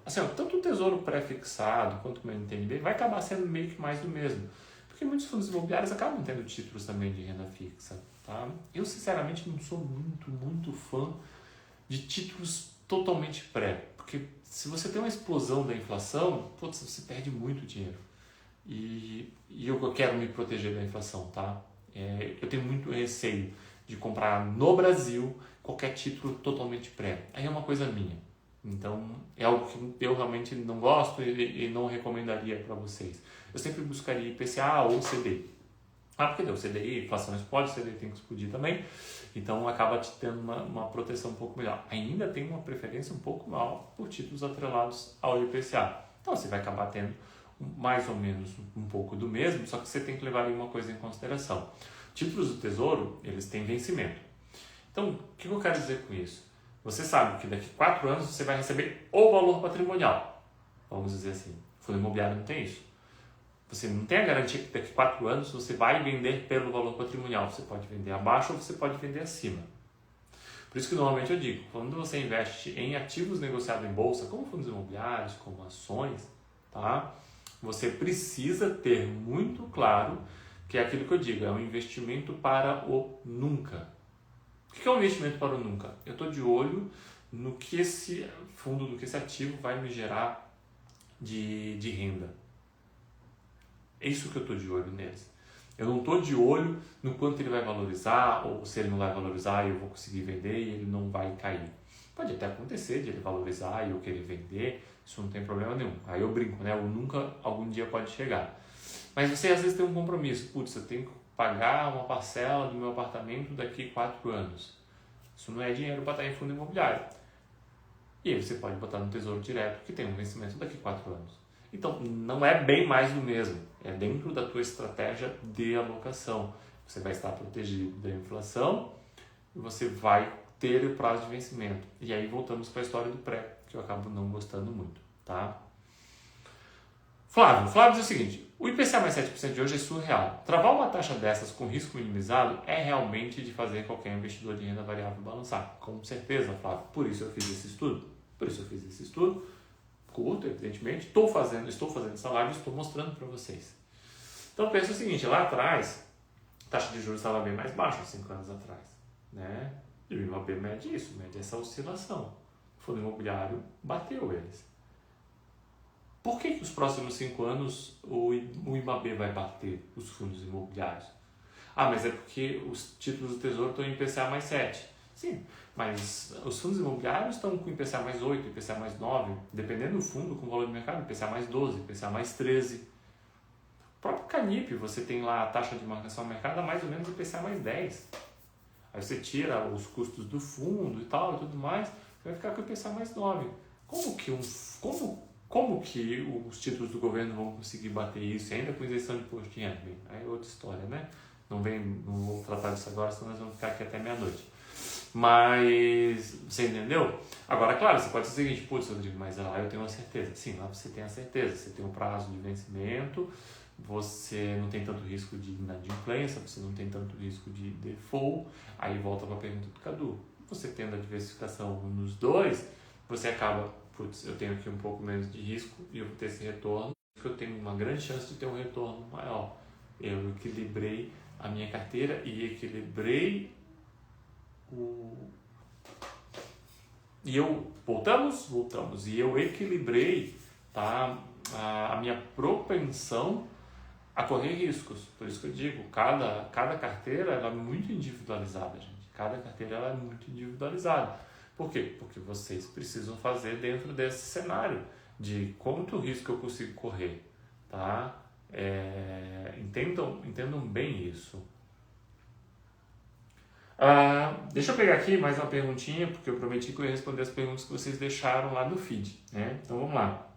assim, tanto o tesouro pré-fixado quanto o NTNB vai acabar sendo meio que mais do mesmo. Porque muitos fundos imobiliários acabam tendo títulos também de renda fixa. Tá? Eu, sinceramente, não sou muito fã de títulos totalmente pré. Porque se você tem uma explosão da inflação, você perde muito dinheiro. E eu quero me proteger da inflação, tá? Eu tenho muito receio de comprar no Brasil qualquer título totalmente pré. Aí é uma coisa minha. Então, é algo que eu realmente não gosto e não recomendaria para vocês. Eu sempre buscaria IPCA ou CDI. Porque deu CDI, inflação explode, CDI tem que explodir também. Então, acaba te tendo uma proteção um pouco melhor. Ainda tem uma preferência um pouco maior por títulos atrelados ao IPCA. Então, você vai acabar tendo mais ou menos um pouco do mesmo, só que você tem que levar uma coisa em consideração. Títulos do Tesouro, eles têm vencimento. Então, o que eu quero dizer com isso? Você sabe que daqui a 4 anos você vai receber o valor patrimonial. Vamos dizer assim. O fundo imobiliário não tem isso. Você não tem a garantia que daqui a 4 anos você vai vender pelo valor patrimonial. Você pode vender abaixo ou você pode vender acima. Por isso que normalmente eu digo, quando você investe em ativos negociados em bolsa, como fundos imobiliários, como ações, tá? Você precisa ter muito claro que é aquilo que eu digo, é um investimento para o nunca. O que é um investimento para o nunca? Eu estou de olho no que esse fundo, no que esse ativo vai me gerar de renda. É isso que eu estou de olho neles. Eu não estou de olho no quanto ele vai valorizar, ou se ele não vai valorizar e eu vou conseguir vender e ele não vai cair. Pode até acontecer de ele valorizar e eu querer vender, isso não tem problema nenhum. Aí eu brinco, né? O nunca algum dia pode chegar. Mas você às vezes tem um compromisso. Putz, eu tenho que pagar uma parcela do meu apartamento daqui a 4 anos. Isso não é dinheiro para estar em fundo imobiliário. E aí você pode botar no Tesouro Direto, que tem um vencimento daqui a 4 anos. Então, não é bem mais do mesmo. É dentro da tua estratégia de alocação. Você vai estar protegido da inflação e você vai ter o prazo de vencimento. E aí voltamos para a história do pré, que eu acabo não gostando muito, tá? Flávio diz o seguinte, o IPCA mais 7% de hoje é surreal. Travar uma taxa dessas com risco minimizado é realmente de fazer qualquer investidor de renda variável balançar. Com certeza, Flávio. Por isso eu fiz esse estudo. Curto, evidentemente. Estou fazendo essa live e estou mostrando para vocês. Então pensa o seguinte, lá atrás, a taxa de juros estava bem mais baixa, 5 anos atrás. Né? E o IMAB mede isso, mede essa oscilação. O fundo imobiliário bateu eles. Por que os próximos 5 anos o IMAB vai bater os fundos imobiliários? Mas é porque os títulos do Tesouro estão em IPCA mais 7. Sim, mas os fundos imobiliários estão com IPCA mais 8, IPCA mais 9, dependendo do fundo, com valor de mercado, IPCA mais 12, IPCA mais 13. O próprio Canip, você tem lá a taxa de marcação ao mercado a mais ou menos IPCA mais 10. Aí você tira os custos do fundo e tal e tudo mais, você vai ficar com o IPCA mais 9. Como que os títulos do governo vão conseguir bater isso ainda com isenção de imposto de renda? Bem, aí é outra história, né? Não vou tratar disso agora, senão nós vamos ficar aqui até meia-noite. Mas, você entendeu? Agora, claro, você pode dizer o seguinte, putz, Rodrigo, mas lá eu tenho uma certeza. Sim, lá você tem a certeza, você tem um prazo de vencimento, você não tem tanto risco de inadimplência, você não tem tanto risco de default, aí volta para a pergunta do Cadu. Você tendo a diversificação nos dois, você acaba, putz, eu tenho aqui um pouco menos de risco e eu vou ter esse retorno, porque eu tenho uma grande chance de ter um retorno maior. Eu equilibrei a minha carteira e equilibrei e eu voltamos e eu equilibrei, tá, a minha propensão a correr riscos. Por isso que eu digo, cada carteira ela é muito individualizada, gente. Cada carteira ela é muito individualizada. Por quê? Porque vocês precisam fazer dentro desse cenário de quanto risco eu consigo correr, tá? Entendam bem isso. Deixa eu pegar aqui mais uma perguntinha, porque eu prometi que eu ia responder as perguntas que vocês deixaram lá no feed, né? Então vamos lá.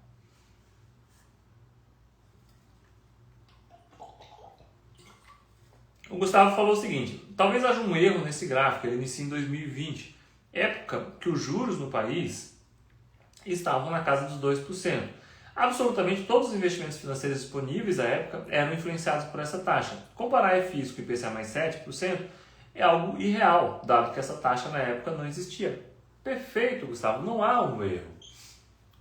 O Gustavo falou o seguinte: talvez haja um erro nesse gráfico, ele inicia em 2020, época que os juros no país estavam na casa dos 2%. Absolutamente todos os investimentos financeiros disponíveis à época eram influenciados por essa taxa. Comparar FIs com o IPCA mais 7% é algo irreal, dado que essa taxa na época não existia. Perfeito, Gustavo, não há um erro.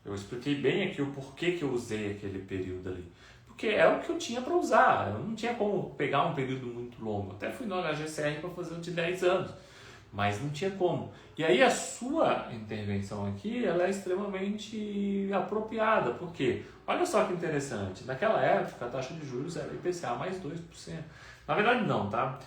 Eu expliquei bem aqui o porquê que eu usei aquele período ali. Porque é o que eu tinha para usar, eu não tinha como pegar um período muito longo. Até fui no HGCR para fazer um de 10 anos, mas não tinha como. E aí a sua intervenção aqui ela é extremamente apropriada, porque olha só que interessante, naquela época a taxa de juros era IPCA mais 2%. Na verdade não, tá?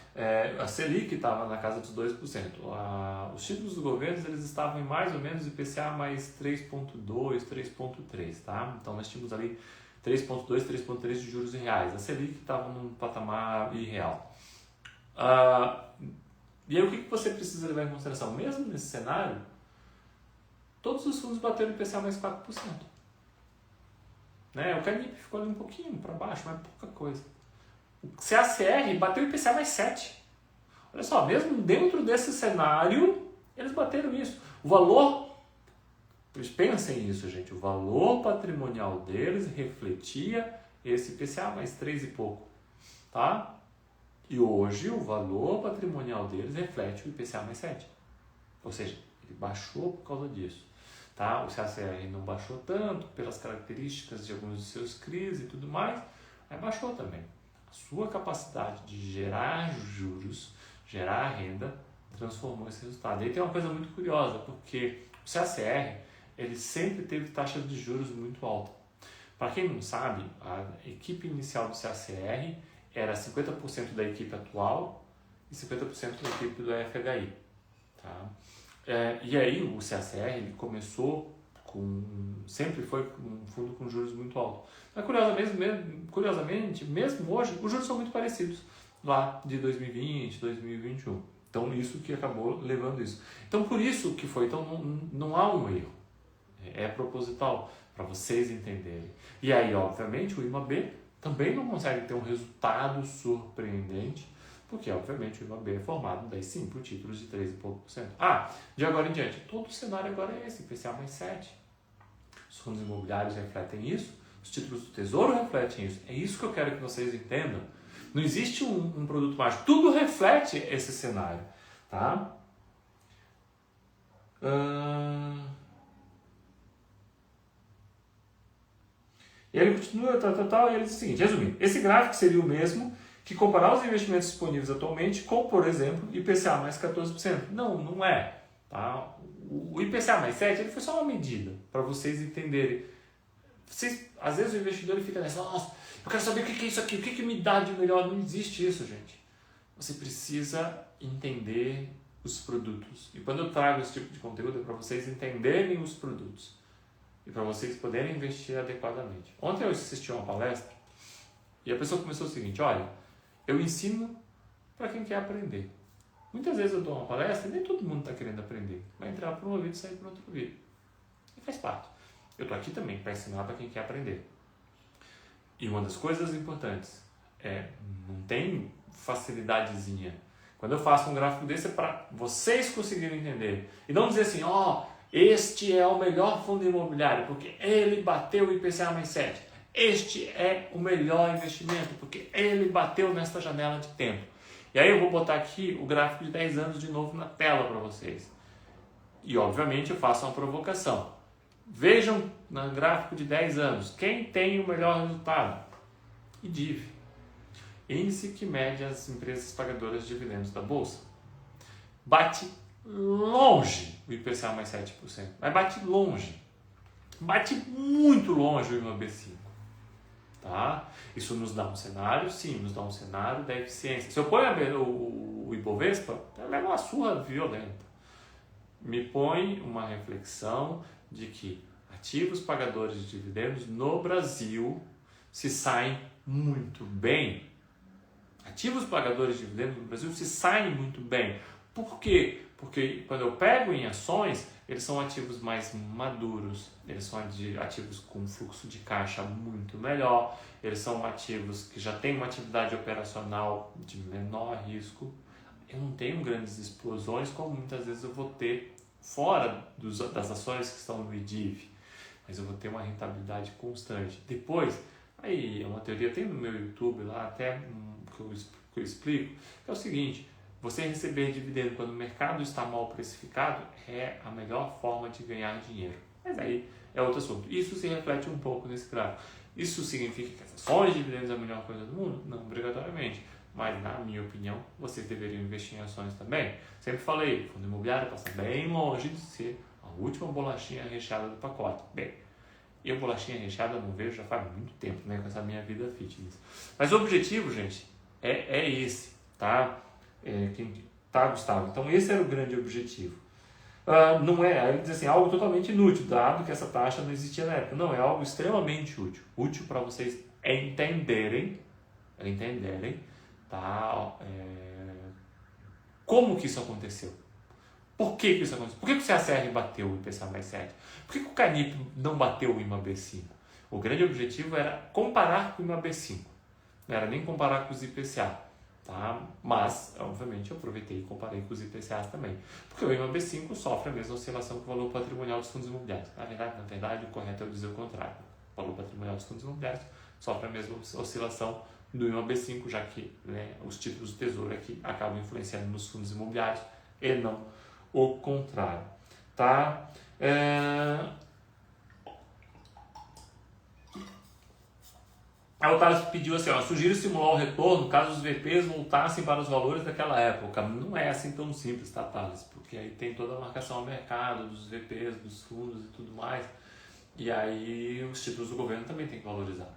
A Selic estava na casa dos 2%. Os títulos do governo eles estavam em mais ou menos IPCA mais 3,2, 3,3, tá? Então nós tínhamos ali 3,2, 3,3 de juros reais. A Selic estava num patamar irreal. E aí o que você precisa levar em consideração? Mesmo nesse cenário, todos os fundos bateram IPCA mais 4%. Né? O CANIP ficou ali um pouquinho para baixo, mas pouca coisa. O CACR bateu o IPCA mais 7%. Olha só, mesmo dentro desse cenário, eles bateram isso. O valor, pensem nisso, gente, o valor patrimonial deles refletia esse IPCA mais 3 e pouco. Tá? E hoje o valor patrimonial deles reflete o IPCA mais 7. Ou seja, ele baixou por causa disso. Tá? O CACR não baixou tanto pelas características de alguns de seus CRIs e tudo mais, mas baixou também. A sua capacidade de gerar juros, gerar renda, transformou esse resultado. E aí tem uma coisa muito curiosa, porque o CACR ele sempre teve taxas de juros muito alta. Para quem não sabe, a equipe inicial do CACR era 50% da equipe atual e 50% da equipe do FHI. Tá? E aí o CACR ele começou sempre foi um fundo com juros muito altos. Mas curiosamente, mesmo hoje, os juros são muito parecidos lá de 2020, 2021. Então isso que acabou levando isso. Então por isso que foi, então não há um erro. É proposital para vocês entenderem. E aí, obviamente, o IMAB também não consegue ter um resultado surpreendente, porque, obviamente, o IMAB é formado, daí sim, por títulos de 3 e pouco por cento. De agora em diante, todo o cenário agora é esse, IPCA mais 7. Os fundos imobiliários refletem isso, os títulos do Tesouro refletem isso. É isso que eu quero que vocês entendam. Não existe um produto mágico, tudo reflete esse cenário, tá? E ele continua, e ele diz o seguinte, resumindo, esse gráfico seria o mesmo que comparar os investimentos disponíveis atualmente com, por exemplo, IPCA mais 14%. Não é. Tá? O IPCA mais 7% ele foi só uma medida para vocês entenderem. Às vezes o investidor fica nessa, nossa, eu quero saber o que é isso aqui, o que me dá de melhor. Não existe isso, gente. Você precisa entender os produtos. E quando eu trago esse tipo de conteúdo é para vocês entenderem os produtos e para vocês poderem investir adequadamente. Ontem eu assisti a uma palestra e a pessoa começou o seguinte, olha, eu ensino para quem quer aprender. Muitas vezes eu dou uma palestra e nem todo mundo está querendo aprender. Vai entrar por um ouvido e sair por outro ouvido. E faz parte. Eu estou aqui também para ensinar para quem quer aprender. E uma das coisas importantes não tem facilidadezinha. Quando eu faço um gráfico desse é para vocês conseguirem entender. E não dizer assim, este é o melhor fundo imobiliário porque ele bateu o IPCA mais 7. Este é o melhor investimento porque ele bateu nesta janela de tempo. E aí eu vou botar aqui o gráfico de 10 anos de novo na tela para vocês. E obviamente eu faço uma provocação. Vejam no gráfico de 10 anos quem tem o melhor resultado. IDIV. Índice que mede as empresas pagadoras de dividendos da Bolsa. Bate longe o IPCA mais 7%. Mas bate longe. Bate muito longe o IMAB5. Tá? Isso nos dá um cenário, sim, nos dá um cenário da eficiência. Se eu ponho o Ibovespa, ela é uma surra violenta. Me põe uma reflexão de que ativos pagadores de dividendos no Brasil se saem muito bem. Ativos pagadores de dividendos no Brasil se saem muito bem. Por quê? Porque quando eu pego em ações, eles são ativos mais maduros, eles são ativos com fluxo de caixa muito melhor, eles são ativos que já têm uma atividade operacional de menor risco. Eu não tenho grandes explosões como muitas vezes eu vou ter fora das ações que estão no IDIV, mas eu vou ter uma rentabilidade constante. Depois, aí é uma teoria, tem no meu YouTube lá até que eu explico, que é o seguinte: você receber dividendo quando o mercado está mal precificado é a melhor forma de ganhar dinheiro. Mas aí é outro assunto. Isso se reflete um pouco nesse gráfico. Isso significa que as ações de dividendos é a melhor coisa do mundo? Não obrigatoriamente. Mas, na minha opinião, vocês deveriam investir em ações também. Sempre falei, o fundo imobiliário passa bem longe de ser a última bolachinha recheada do pacote. Bem, eu bolachinha recheada não vejo já faz muito tempo, né, com essa minha vida fitness. Mas o objetivo, gente, é esse, tá? Tá, Gustavo? Então esse era o grande objetivo. Não é, aí diz assim, algo totalmente inútil, dado que essa taxa não existia na época. Não, é algo extremamente útil. Útil para vocês entenderem, tá? Como que isso aconteceu? Por que isso aconteceu? Por que o CACR bateu o IPCA mais 7? Por que o Canip não bateu o IMAB5? O grande objetivo era comparar com o IMAB5. Não era nem comparar com os IPCA. Tá? Mas, obviamente, eu aproveitei e comparei com os IPCAs também. Porque o IMAB5 sofre a mesma oscilação que o valor patrimonial dos fundos imobiliários. Na verdade, o correto é eu dizer o contrário. O valor patrimonial dos fundos imobiliários sofre a mesma oscilação do IMAB5, já que, né, os títulos do Tesouro aqui acabam influenciando nos fundos imobiliários e não o contrário. Tá? A Otávio pediu assim, sugiro estimular o retorno caso os VPs voltassem para os valores daquela época. Não é assim tão simples, tá, Thales? Porque aí tem toda a marcação ao mercado dos VPs, dos fundos e tudo mais. E aí os títulos do governo também tem que valorizar.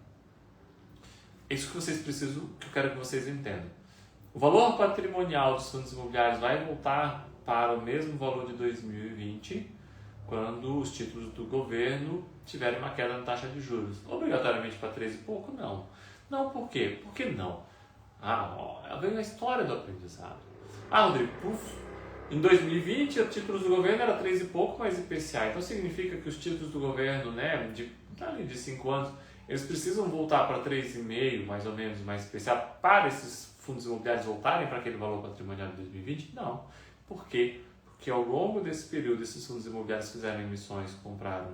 É isso que vocês precisam, que eu quero que vocês entendam. O valor patrimonial dos fundos imobiliários vai voltar para o mesmo valor de 2020, quando os títulos do governo tiverem uma queda na taxa de juros. Obrigatoriamente para 13 e pouco? Não. Não, por quê? Por que não? Vem a história do aprendizado. Rodrigo, em 2020 os títulos do governo era 3 e pouco mais IPCA. Então significa que os títulos do governo, né, de 5 anos, eles precisam voltar para 3,5 mais ou menos mais IPCA para esses fundos imobiliários voltarem para aquele valor patrimonial de 2020? Não. Por quê? Porque ao longo desse período, esses fundos imobiliários fizeram emissões, compraram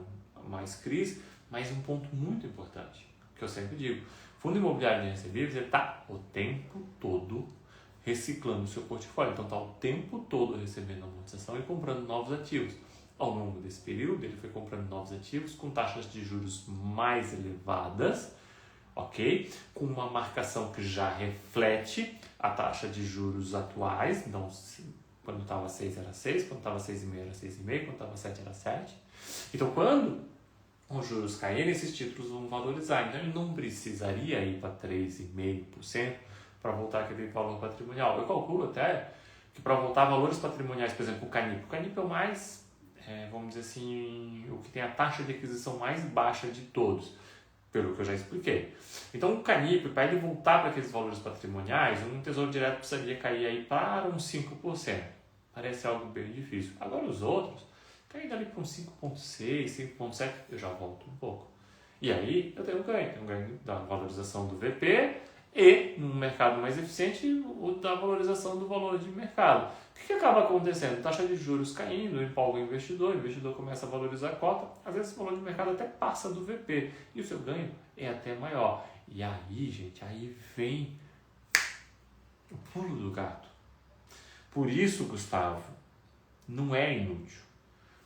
mais CRIs, mas um ponto muito importante, que eu sempre digo, o fundo imobiliário de recebíveis está o tempo todo reciclando o seu portfólio, então está o tempo todo recebendo amortização e comprando novos ativos. Ao longo desse período, ele foi comprando novos ativos com taxas de juros mais elevadas, ok? Com uma marcação que já reflete a taxa de juros atuais, então quando estava 6 era 6, quando estava 6,5 era 6,5, quando estava 7 era 7. Então, quando os juros caírem, esses títulos vão valorizar. Então, ele não precisaria ir para 3,5% para voltar aquele valor patrimonial. Eu calculo até que para voltar valores patrimoniais, por exemplo, o Canip é o mais, vamos dizer assim, o que tem a taxa de aquisição mais baixa de todos. pelo que eu já expliquei. Então o Canip, para ele voltar para aqueles valores patrimoniais, um tesouro direto precisaria cair aí para uns 5%. Parece algo bem difícil. Agora os outros, caindo ali para uns 5,6%, 5,7%, eu já volto um pouco. E aí eu tenho um ganho da valorização do VP e, num mercado mais eficiente, da valorização do valor de mercado. O que acaba acontecendo? Taxa de juros caindo, empolga o investidor começa a valorizar a cota, às vezes o valor de mercado até passa do VP e o seu ganho é até maior. E aí, gente, aí vem o pulo do gato. Por isso, Gustavo, não é inútil,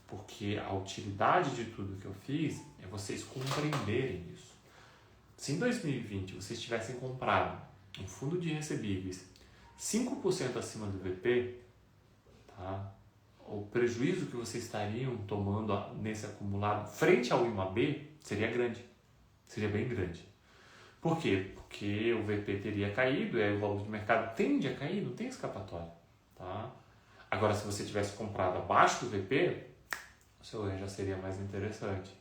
porque a utilidade de tudo que eu fiz é vocês compreenderem isso. Se em 2020 vocês tivessem comprado um fundo de recebíveis 5% acima do VP, tá? O prejuízo que vocês estariam tomando nesse acumulado frente ao IMAB seria grande, seria bem grande. Por quê? Porque o VP teria caído, e aí o valor de mercado tende a cair, não tem escapatória. Tá? Agora, se você tivesse comprado abaixo do VP, o seu ganho já seria mais interessante.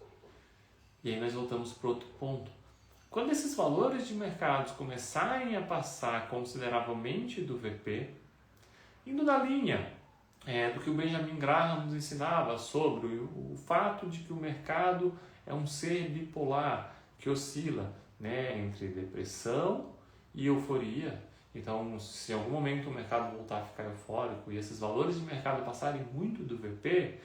E aí nós voltamos para outro ponto. Quando esses valores de mercados começarem a passar consideravelmente do VP, indo na linha do que o Benjamin Graham nos ensinava sobre o fato de que o mercado é um ser bipolar, que oscila, né, entre depressão e euforia. Então, se em algum momento o mercado voltar a ficar eufórico e esses valores de mercado passarem muito do VP,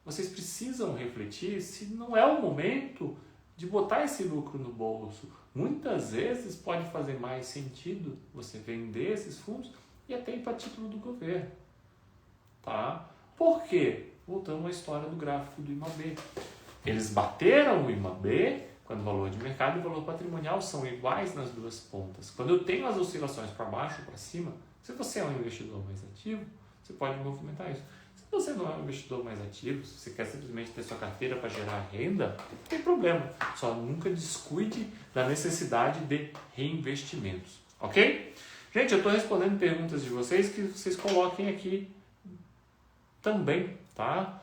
vocês precisam refletir se não é o momento de botar esse lucro no bolso. Muitas vezes pode fazer mais sentido você vender esses fundos e até ir para título do governo. Tá? Por quê? Voltamos à história do gráfico do IMAB. Eles bateram o IMAB quando o valor de mercado e o valor patrimonial são iguais nas duas pontas. Quando eu tenho as oscilações para baixo ou para cima, se você é um investidor mais ativo, você pode movimentar isso. Se você não é um investidor mais ativo, se você quer simplesmente ter sua carteira para gerar renda, não tem problema. Só nunca descuide da necessidade de reinvestimentos. Ok? Gente, eu estou respondendo perguntas de vocês que vocês coloquem aqui também, tá?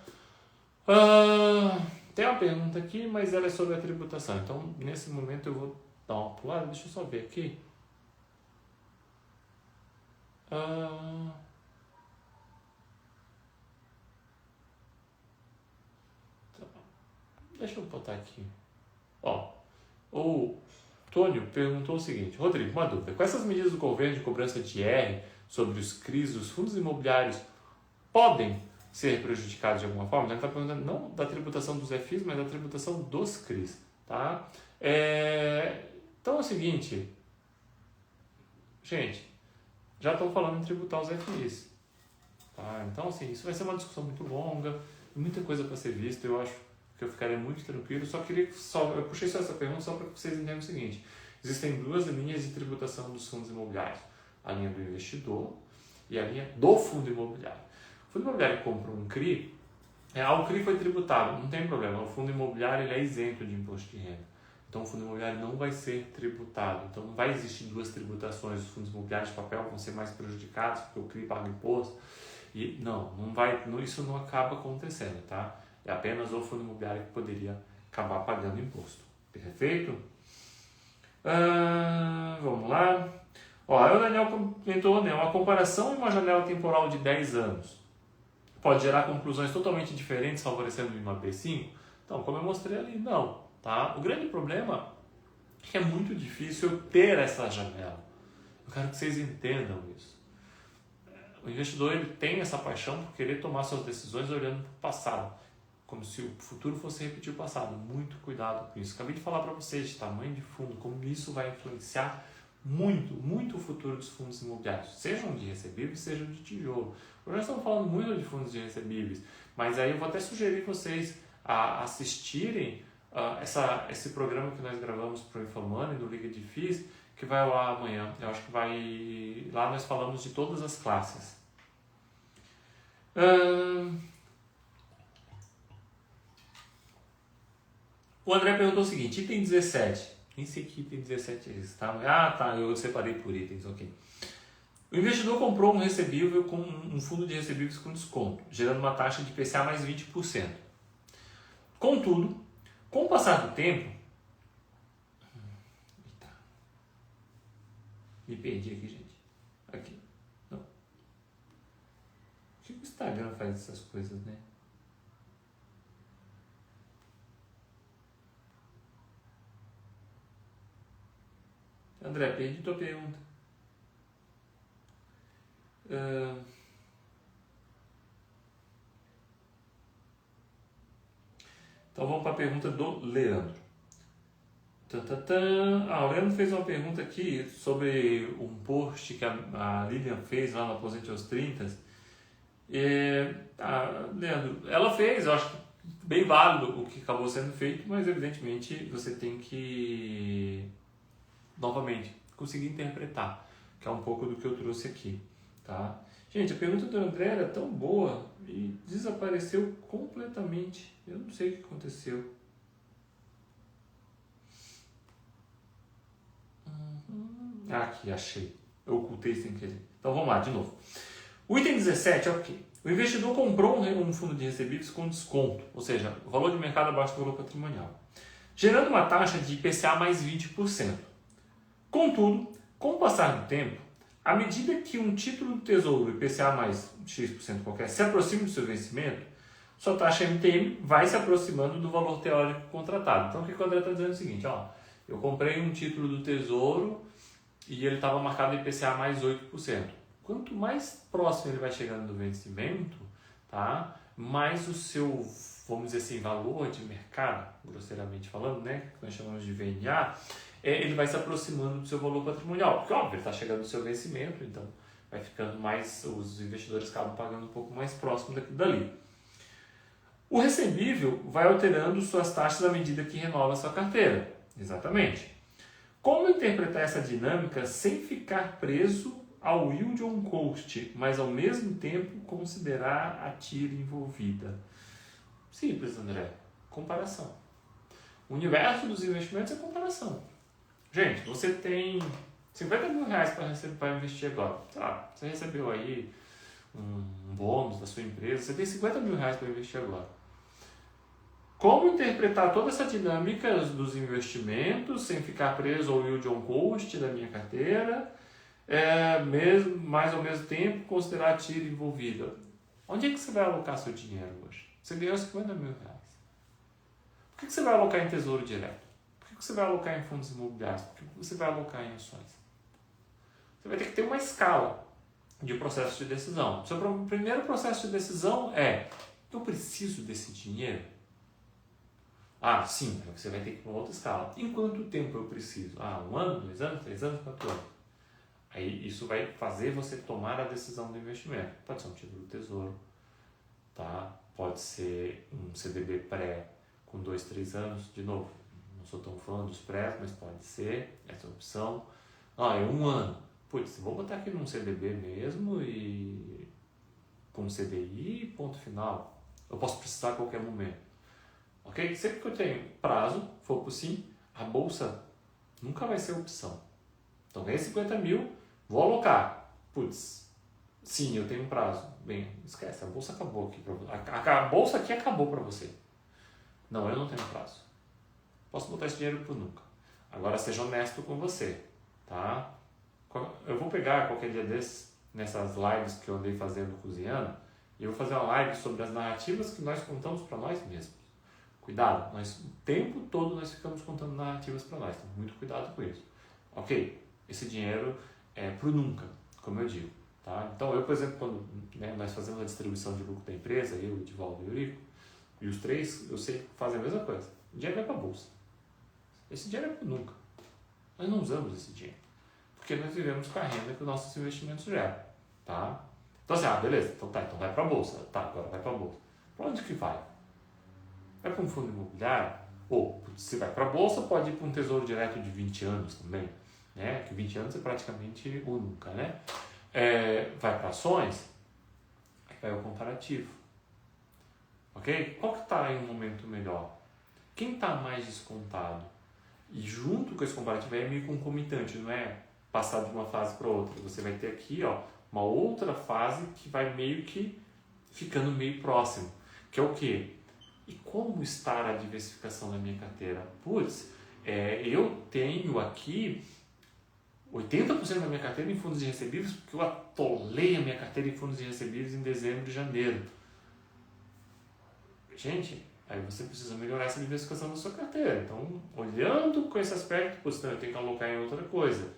Tem uma pergunta aqui, mas ela é sobre a tributação. Então, nesse momento eu vou dar uma pulada. Deixa eu só ver aqui. Deixa eu botar aqui. Ó, o Tônio perguntou o seguinte: Rodrigo, uma dúvida. Com essas medidas do governo de cobrança de IR sobre os CRIs, os fundos imobiliários podem ser prejudicados de alguma forma? Ele está perguntando não da tributação dos FIs, mas da tributação dos CRIs. Tá? Então é o seguinte, gente, já estão falando em tributar os FIs. Tá? Então, assim, isso vai ser uma discussão muito longa, muita coisa para ser vista. Eu acho que eu ficaria muito tranquilo. Eu puxei só essa pergunta só para que vocês entendam o seguinte: existem duas linhas de tributação dos fundos imobiliários: a linha do investidor e a linha do fundo imobiliário. O fundo imobiliário que compra um CRI, o CRI foi tributado, não tem problema. O fundo imobiliário ele é isento de imposto de renda. Então o fundo imobiliário não vai ser tributado. Então não vai existir duas tributações. Os fundos imobiliários de papel vão ser mais prejudicados porque o CRI paga imposto. E não vai, isso não acaba acontecendo, tá? É apenas o fundo imobiliário que poderia acabar pagando imposto. Perfeito? Vamos lá. Aí o Daniel comentou, né, uma comparação em uma janela temporal de 10 anos pode gerar conclusões totalmente diferentes favorecendo o IMAB 5? Então, como eu mostrei ali, não. Tá? O grande problema é que é muito difícil eu ter essa janela. Eu quero que vocês entendam isso. O investidor ele tem essa paixão por querer tomar suas decisões olhando para o passado, como se o futuro fosse repetir o passado. Muito cuidado com isso. Acabei de falar para vocês de tamanho de fundo, como isso vai influenciar muito o futuro dos fundos imobiliários, sejam de recebíveis, sejam de tijolo. Hoje nós estamos falando muito de fundos de recebíveis, mas aí eu vou até sugerir vocês a assistirem esse programa que nós gravamos para o Infomani, do Liga de FIIs, que vai ao ar amanhã. Eu acho que lá nós falamos de todas as classes. O André perguntou o seguinte: item 17. Nem sei que item 17 é esse, tá? Tá, eu separei por itens, ok. O investidor comprou um recebível com um fundo de recebíveis com desconto, gerando uma taxa de IPCA mais 20%. Contudo, com o passar do tempo, Me perdi aqui, gente. Aqui. Não. Por que o Instagram faz essas coisas, né? André, perdi tua pergunta. Então vamos para a pergunta do Leandro. O Leandro fez uma pergunta aqui sobre um post que a Lilian fez lá no Aposente aos 30. Leandro, ela fez, eu acho bem válido o que acabou sendo feito, mas evidentemente você tem que, novamente, conseguir interpretar, que é um pouco do que eu trouxe aqui. Tá? Gente, a pergunta do André era tão boa e desapareceu completamente. Eu não sei o que aconteceu. Aqui, achei. Eu ocultei sem querer. Então vamos lá, de novo. O item 17 é o quê? O investidor comprou um fundo de recebíveis com desconto, ou seja, o valor de mercado abaixo do valor patrimonial, gerando uma taxa de IPCA mais 20%. Contudo, com o passar do tempo, à medida que um título do Tesouro IPCA mais X% qualquer se aproxima do seu vencimento, sua taxa MTM vai se aproximando do valor teórico contratado. Então o que o André está dizendo é o seguinte, eu comprei um título do Tesouro e ele estava marcado IPCA mais 8%. Quanto mais próximo ele vai chegando do vencimento, tá? Mais o seu, vamos dizer assim, valor de mercado, grosseiramente falando, né? Que nós chamamos de VNA, ele vai se aproximando do seu valor patrimonial. Porque, óbvio, ele está chegando no seu vencimento, então vai ficando mais, os investidores acabam pagando um pouco mais próximo daquilo dali. O recebível vai alterando suas taxas à medida que renova sua carteira. Exatamente. Como interpretar essa dinâmica sem ficar preso ao yield on cost, mas ao mesmo tempo considerar a TIR envolvida? Simples, André. Comparação. O universo dos investimentos é comparação. Gente, você tem 50 mil reais para investir agora. Sei lá, você recebeu aí um bônus da sua empresa, você tem 50 mil reais para investir agora. Como interpretar toda essa dinâmica dos investimentos sem ficar preso ao yield on cost da minha carteira, mas ao mesmo tempo considerar a TIR envolvida? Onde é que você vai alocar seu dinheiro hoje? Você ganhou 50 mil reais. Por que você vai alocar em tesouro direto? Por que você vai alocar em fundos imobiliários? Por que você vai alocar em ações? Você vai ter que ter uma escala de processo de decisão. O seu primeiro processo de decisão é: eu preciso desse dinheiro? Sim, você vai ter que ir para outra escala. Em quanto tempo eu preciso? 1 ano, 2 anos, 3 anos, 4 anos. Aí isso vai fazer você tomar a decisão do investimento. Pode ser um título do tesouro, tá? Pode ser um CDB pré com 2, 3 anos. De novo, não sou tão fã dos pré, mas pode ser essa opção. É 1 ano. Putz, vou botar aqui num CDB mesmo e com CDI, ponto final. Eu posso precisar a qualquer momento. Ok? Sempre que eu tenho prazo, for por sim, a bolsa nunca vai ser opção. Então, ganhei 50 mil, vou alocar. Putz, sim, eu tenho um prazo. Bem, esquece, a bolsa acabou aqui. A bolsa aqui acabou para você. Não, eu não tenho prazo. Posso botar esse dinheiro por nunca. Agora, seja honesto com você, tá? Eu vou pegar qualquer dia desses, nessas lives que eu andei fazendo cozinhando, e eu vou fazer uma live sobre as narrativas que nós contamos para nós mesmos. Cuidado, o tempo todo nós ficamos contando narrativas para nós, então muito cuidado com isso. Ok, esse dinheiro é pro nunca, como eu digo. Tá? Então eu, por exemplo, quando nós fazemos a distribuição de lucro da empresa, eu, o Edivaldo e o Eurico, e os três, eu sei que fazem a mesma coisa. O dinheiro vai para a bolsa. Esse dinheiro é pro nunca. Nós não usamos esse dinheiro, porque nós vivemos com a renda que os nossos investimentos geram. Tá? Então assim, beleza, então vai para a bolsa. Tá, agora vai para a bolsa. Para onde que vai? Vai para um fundo imobiliário? Ou, se vai para a bolsa, pode ir para um tesouro direto de 20 anos também, né? Que 20 anos é praticamente o nunca, né? Vai para ações? Aí vai o comparativo. Ok? Qual que está em um momento melhor? Quem está mais descontado? E junto com esse comparativo é meio concomitante, não é passar de uma fase para outra. Você vai ter aqui uma outra fase que vai meio que ficando meio próximo. Que é o quê? E como está a diversificação da minha carteira? Putz, eu tenho aqui 80% da minha carteira em fundos de recebíveis, porque eu atolei a minha carteira em fundos de recebíveis em dezembro e janeiro. Gente, aí você precisa melhorar essa diversificação da sua carteira. Então, olhando com esse aspecto, eu tenho que alocar em outra coisa.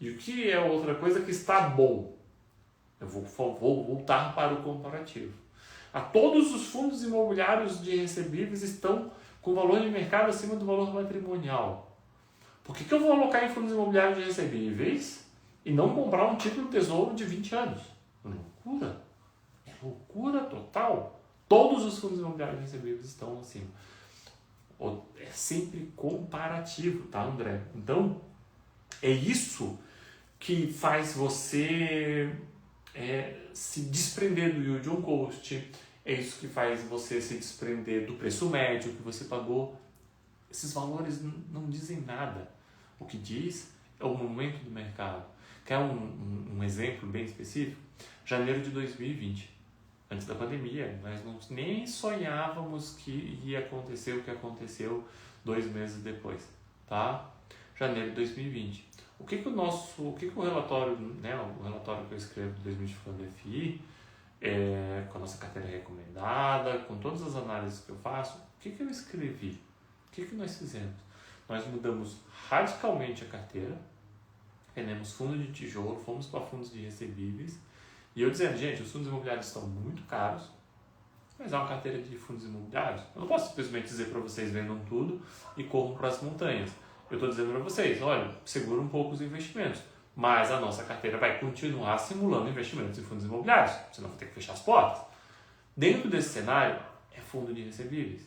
E o que é outra coisa que está bom? Eu vou voltar para o comparativo. Todos os fundos imobiliários de recebíveis estão com valor de mercado acima do valor patrimonial. Por que eu vou alocar em fundos imobiliários de recebíveis e não comprar um título tesouro de 20 anos? É loucura. É loucura total. Todos os fundos imobiliários de recebíveis estão acima. É sempre comparativo, tá, André? Então, é isso que faz você se desprender do yield on cost, é isso que faz você se desprender do preço médio que você pagou. Esses valores não dizem nada. O que diz é o momento do mercado. Quer um exemplo bem específico? Janeiro de 2020, antes da pandemia, nós nem sonhávamos que ia acontecer o que aconteceu 2 meses depois, tá? Janeiro de 2020. O que o relatório, né, o relatório que eu escrevo de 2020 do FI, com a nossa carteira recomendada, com todas as análises que eu faço, o que eu escrevi? O que nós fizemos? Nós mudamos radicalmente a carteira, vendemos fundo de tijolo, fomos para fundos de recebíveis, e eu dizendo, gente, os fundos imobiliários estão muito caros, mas é uma carteira de fundos imobiliários. Eu não posso simplesmente dizer para vocês, vendam tudo e corram para as montanhas. Eu estou dizendo para vocês, olha, segura um pouco os investimentos, mas a nossa carteira vai continuar simulando investimentos em fundos imobiliários, senão vai ter que fechar as portas. Dentro desse cenário, é fundo de recebíveis.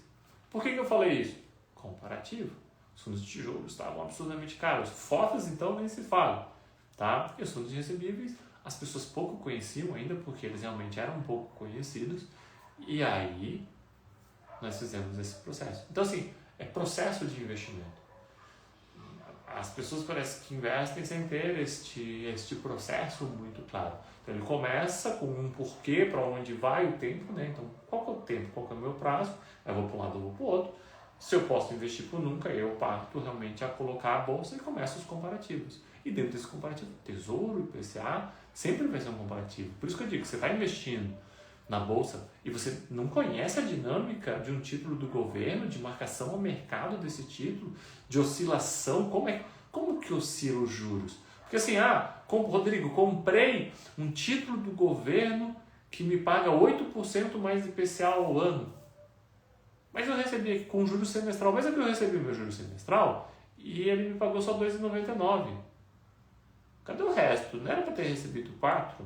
Por que eu falei isso? Comparativo. Os fundos de tijolo estavam absurdamente caros. FOFs, então, nem se fala. Tá? E os fundos de recebíveis, as pessoas pouco conheciam ainda, porque eles realmente eram um pouco conhecidos. E aí, nós fizemos esse processo. Então, assim, é processo de investimento. As pessoas parecem que investem sem ter este processo muito claro. Então, ele começa com um porquê, para onde vai o tempo, né? Então, qual que é o tempo, qual que é o meu prazo? Eu vou para um lado, eu vou para o outro. Se eu posso investir por nunca, eu parto realmente a colocar a bolsa e começo os comparativos. E dentro desse comparativo, Tesouro, IPCA, sempre vai ser um comparativo. Por isso que eu digo, você está investindo na bolsa e você não conhece a dinâmica de um título do governo, de marcação ao mercado desse título, de oscilação, como que oscila os juros? Porque assim, Rodrigo, comprei um título do governo que me paga 8% mais IPCA ao ano. Mas eu recebi aqui com juros semestral, mas é que eu recebi meu juros semestral e ele me pagou só 2,99. Cadê o resto? Não era para ter recebido 4,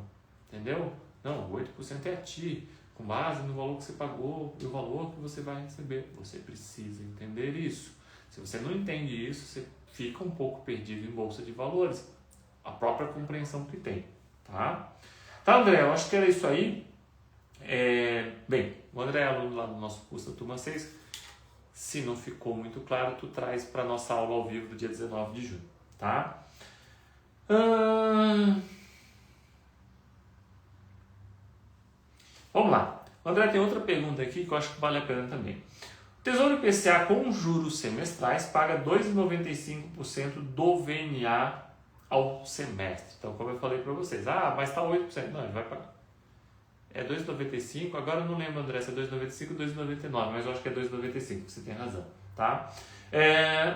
entendeu? Não, 8% é a ti, com base no valor que você pagou e o valor que você vai receber. Você precisa entender isso. Se você não entende isso, você fica um pouco perdido em bolsa de valores. A própria compreensão que tem, tá? Tá, André, eu acho que era isso aí. Bem, o André é aluno lá do nosso curso da Turma 6. Se não ficou muito claro, tu traz para nossa aula ao vivo do dia 19 de junho, tá? Vamos lá. O André tem outra pergunta aqui que eu acho que vale a pena também. O Tesouro IPCA com juros semestrais paga 2,95% do VNA ao semestre. Então, como eu falei para vocês, mas está 8%. Não, ele vai pagar. É 2,95%, agora eu não lembro, André, se é 2,95% ou 2,99%, mas eu acho que é 2,95%, você tem razão, tá?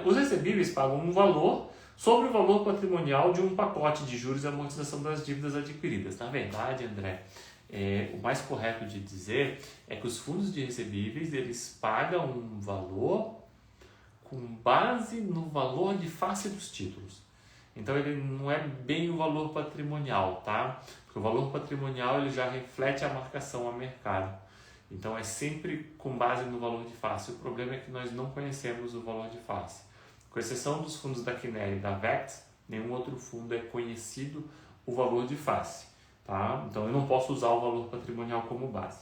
Os recebíveis pagam um valor sobre o valor patrimonial de um pacote de juros e amortização das dívidas adquiridas. Na verdade, André, o mais correto de dizer é que os fundos de recebíveis, eles pagam um valor com base no valor de face dos títulos. Então, ele não é bem o valor patrimonial, tá? Porque o valor patrimonial ele já reflete a marcação a mercado. Então, é sempre com base no valor de face. O problema é que nós não conhecemos o valor de face. Com exceção dos fundos da Kinea e da Vex, nenhum outro fundo é conhecido o valor de face, tá? Então, eu não posso usar o valor patrimonial como base.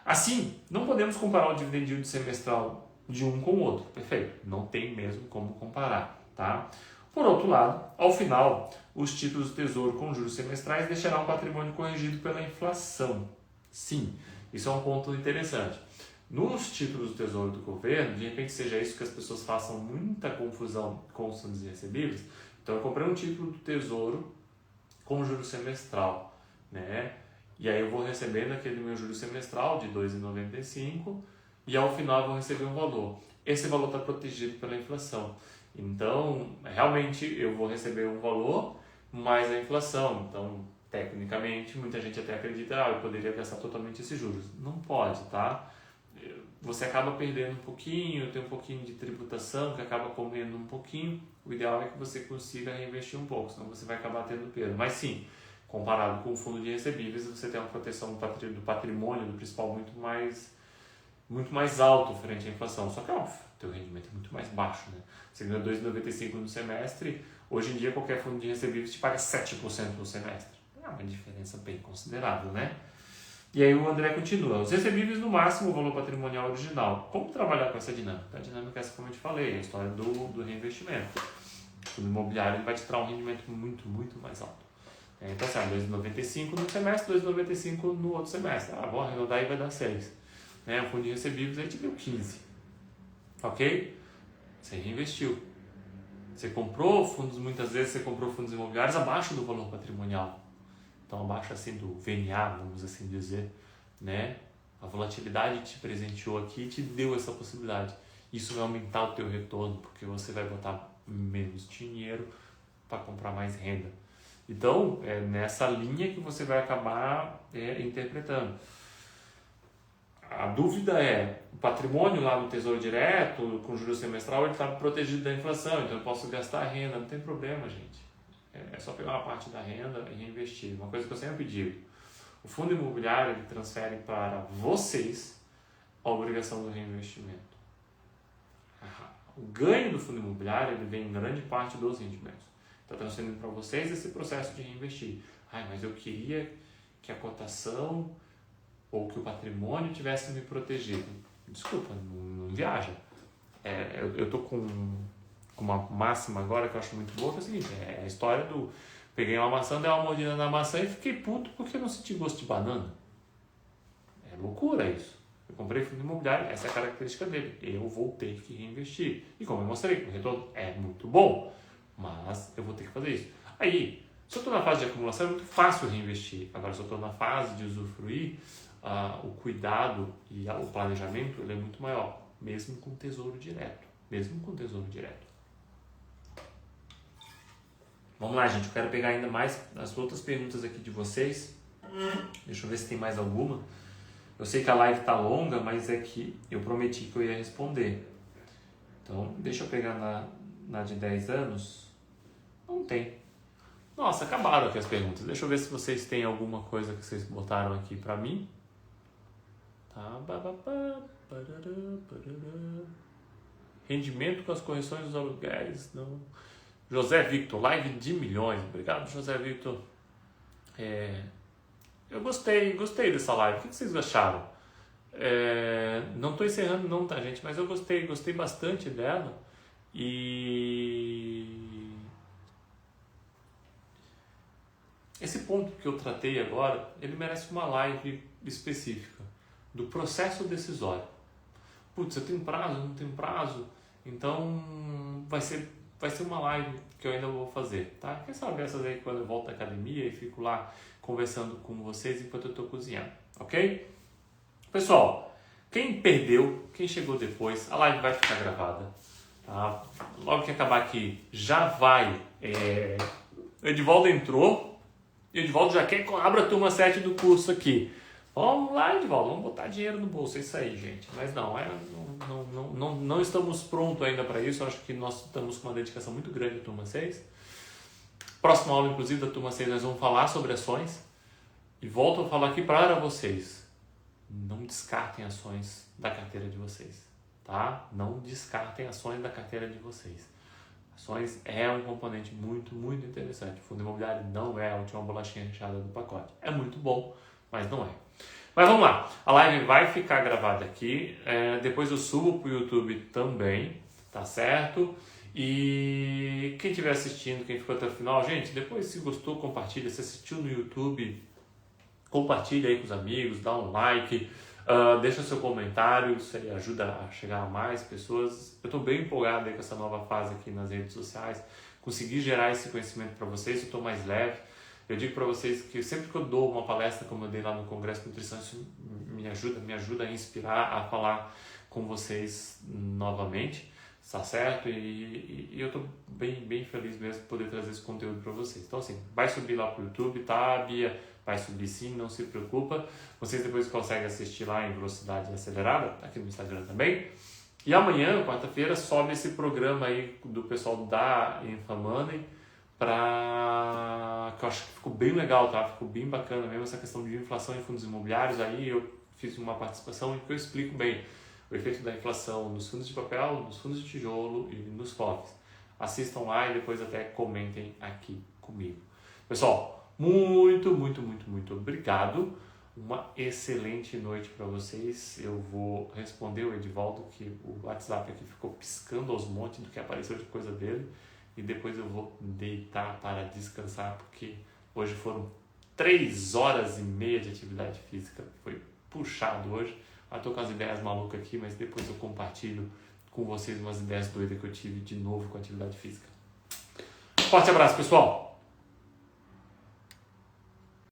Assim, não podemos comparar o dividend yield semestral de um com o outro. Perfeito, não tem mesmo como comparar, tá? Por outro lado, ao final, os títulos do Tesouro com juros semestrais deixarão o patrimônio corrigido pela inflação. Sim, isso é um ponto interessante. Nos títulos do Tesouro do governo, de repente seja isso que as pessoas façam muita confusão com os fundos recebíveis, Então eu comprei um título do Tesouro com juros semestral, né? E aí eu vou recebendo aquele meu juro semestral de R$ 2,95 e ao final eu vou receber um valor. Esse valor está protegido pela inflação. Então, realmente eu vou receber um valor mais a inflação. Então, tecnicamente, muita gente até acredita, eu poderia gastar totalmente esses juros. Não pode, tá? Você acaba perdendo um pouquinho, tem um pouquinho de tributação que acaba comendo um pouquinho. O ideal é que você consiga reinvestir um pouco, senão você vai acabar tendo perda. Mas sim, comparado com o fundo de recebíveis, você tem uma proteção do patrimônio, do principal, muito mais alto frente à inflação. Só que, óbvio, o teu rendimento é muito mais baixo, né? Você ganha 2,95 no semestre, hoje em dia qualquer fundo de recebíveis te paga 7% no semestre. É uma diferença bem considerável, né? E aí o André continua. Os recebíveis no máximo o valor patrimonial original. Como trabalhar com essa dinâmica? A dinâmica é essa, como eu te falei, a história do reinvestimento. O fundo imobiliário ele vai te dar um rendimento muito mais alto. Então, assim, 2,95 no semestre, 2,95 no outro semestre. Vou arredondar e vai dar 6. O fundo de recebíveis aí te deu 15. Ok? Você reinvestiu. Você comprou fundos, muitas vezes você comprou fundos imobiliários abaixo do valor patrimonial. Então, abaixo assim do VNA, vamos assim dizer, né? A volatilidade te presenteou aqui e te deu essa possibilidade. Isso vai aumentar o teu retorno, porque você vai botar menos dinheiro para comprar mais renda. Então, é nessa linha que você vai acabar interpretando. A dúvida é, o patrimônio lá no Tesouro Direto, com juros semestral, ele está protegido da inflação, então eu posso gastar a renda, não tem problema, gente. É só pegar uma parte da renda e reinvestir. Uma coisa que eu sempre digo, o fundo imobiliário ele transfere para vocês a obrigação do reinvestimento. O ganho do fundo imobiliário ele vem em grande parte dos rendimentos. Está transferindo para vocês esse processo de reinvestir. Mas eu queria que a cotação ou que o patrimônio tivesse me protegido. Desculpa, não viaja. Eu estou com uma máxima agora que eu acho muito boa, que é o seguinte, é a história do... Peguei uma maçã, dei uma mordida na maçã e fiquei puto porque eu não senti gosto de banana. É loucura isso. Eu comprei fundo imobiliário, essa é a característica dele. Eu vou ter que reinvestir. E como eu mostrei, o retorno é muito bom, mas eu vou ter que fazer isso. Aí, se eu estou na fase de acumulação, é muito fácil reinvestir. Agora, se eu estou na fase de usufruir, o cuidado e o planejamento ele é muito maior, mesmo com tesouro direto. Vamos lá, gente. Eu quero pegar ainda mais as outras perguntas aqui de vocês. Deixa eu ver se tem mais alguma. Eu sei que a live está longa, mas é que eu prometi que eu ia responder. Então, deixa eu pegar na de 10 anos. Não tem. Nossa, acabaram aqui as perguntas. Deixa eu ver se vocês têm alguma coisa que vocês botaram aqui para mim. Tá. Rendimento com as correções dos aluguéis. Não. José Victor, live de milhões. Obrigado, José Victor. Eu gostei dessa live. O que vocês acharam? Não estou encerrando não, tá, gente? Mas eu gostei bastante dela. E esse ponto que eu tratei agora, ele merece uma live específica do processo decisório. Putz, eu tenho prazo, não tenho prazo? Então, vai ser uma live que eu ainda vou fazer, tá? Quem sabe essas aí quando eu volto da academia e fico lá conversando com vocês enquanto eu estou cozinhando, ok? Pessoal, quem perdeu, quem chegou depois, a live vai ficar gravada, tá? Logo que acabar aqui, já vai... O Edivaldo entrou, e o Edivaldo já quer que eu abra a turma 7 do curso aqui. Vamos lá, Edivaldo, vamos botar dinheiro no bolso, é isso aí, gente. Mas não estamos prontos ainda para isso, eu acho que nós estamos com uma dedicação muito grande à turma 6. Próxima aula, inclusive, da turma 6, nós vamos falar sobre ações. E volto a falar aqui para vocês. Não descartem ações da carteira de vocês, tá? Não descartem ações da carteira de vocês. Ações é um componente muito interessante. O fundo imobiliário não é a última bolachinha recheada do pacote. É muito bom, mas não é. Mas vamos lá. A live vai ficar gravada aqui. Depois eu subo para o YouTube também, tá certo? E quem estiver assistindo, quem ficou até o final, gente, depois se gostou, compartilha. Se assistiu no YouTube, compartilha aí com os amigos, dá um like, deixa seu comentário, isso aí ajuda a chegar a mais pessoas. Eu estou bem empolgado aí com essa nova fase aqui nas redes sociais, conseguir gerar esse conhecimento para vocês, eu estou mais leve. Eu digo para vocês que sempre que eu dou uma palestra, como eu dei lá no Congresso de Nutrição, isso me ajuda a inspirar, a falar com vocês novamente, tá certo? E eu estou bem feliz mesmo de poder trazer esse conteúdo para vocês. Então, assim, vai subir lá pro YouTube, tá, Bia? Vai subir sim, não se preocupa. Vocês depois conseguem assistir lá em velocidade acelerada, aqui no Instagram também. E amanhã, quarta-feira, sobe esse programa aí do pessoal da Infamoney, que eu acho que ficou bem legal, tá? Ficou bem bacana mesmo essa questão de inflação em fundos imobiliários. Aí eu fiz uma participação em que eu explico bem o efeito da inflação nos fundos de papel, nos fundos de tijolo e nos FOFs. Assistam lá e depois até comentem aqui comigo. Pessoal, muito obrigado. Uma excelente noite para vocês. Eu vou responder o Edivaldo, que o WhatsApp aqui ficou piscando aos montes do que apareceu de coisa dele. E depois eu vou deitar para descansar, porque hoje foram 3 horas e meia de atividade física. Foi puxado hoje. Eu tô com as ideias malucas aqui, mas depois eu compartilho com vocês umas ideias doidas que eu tive de novo com a atividade física. Forte abraço, pessoal!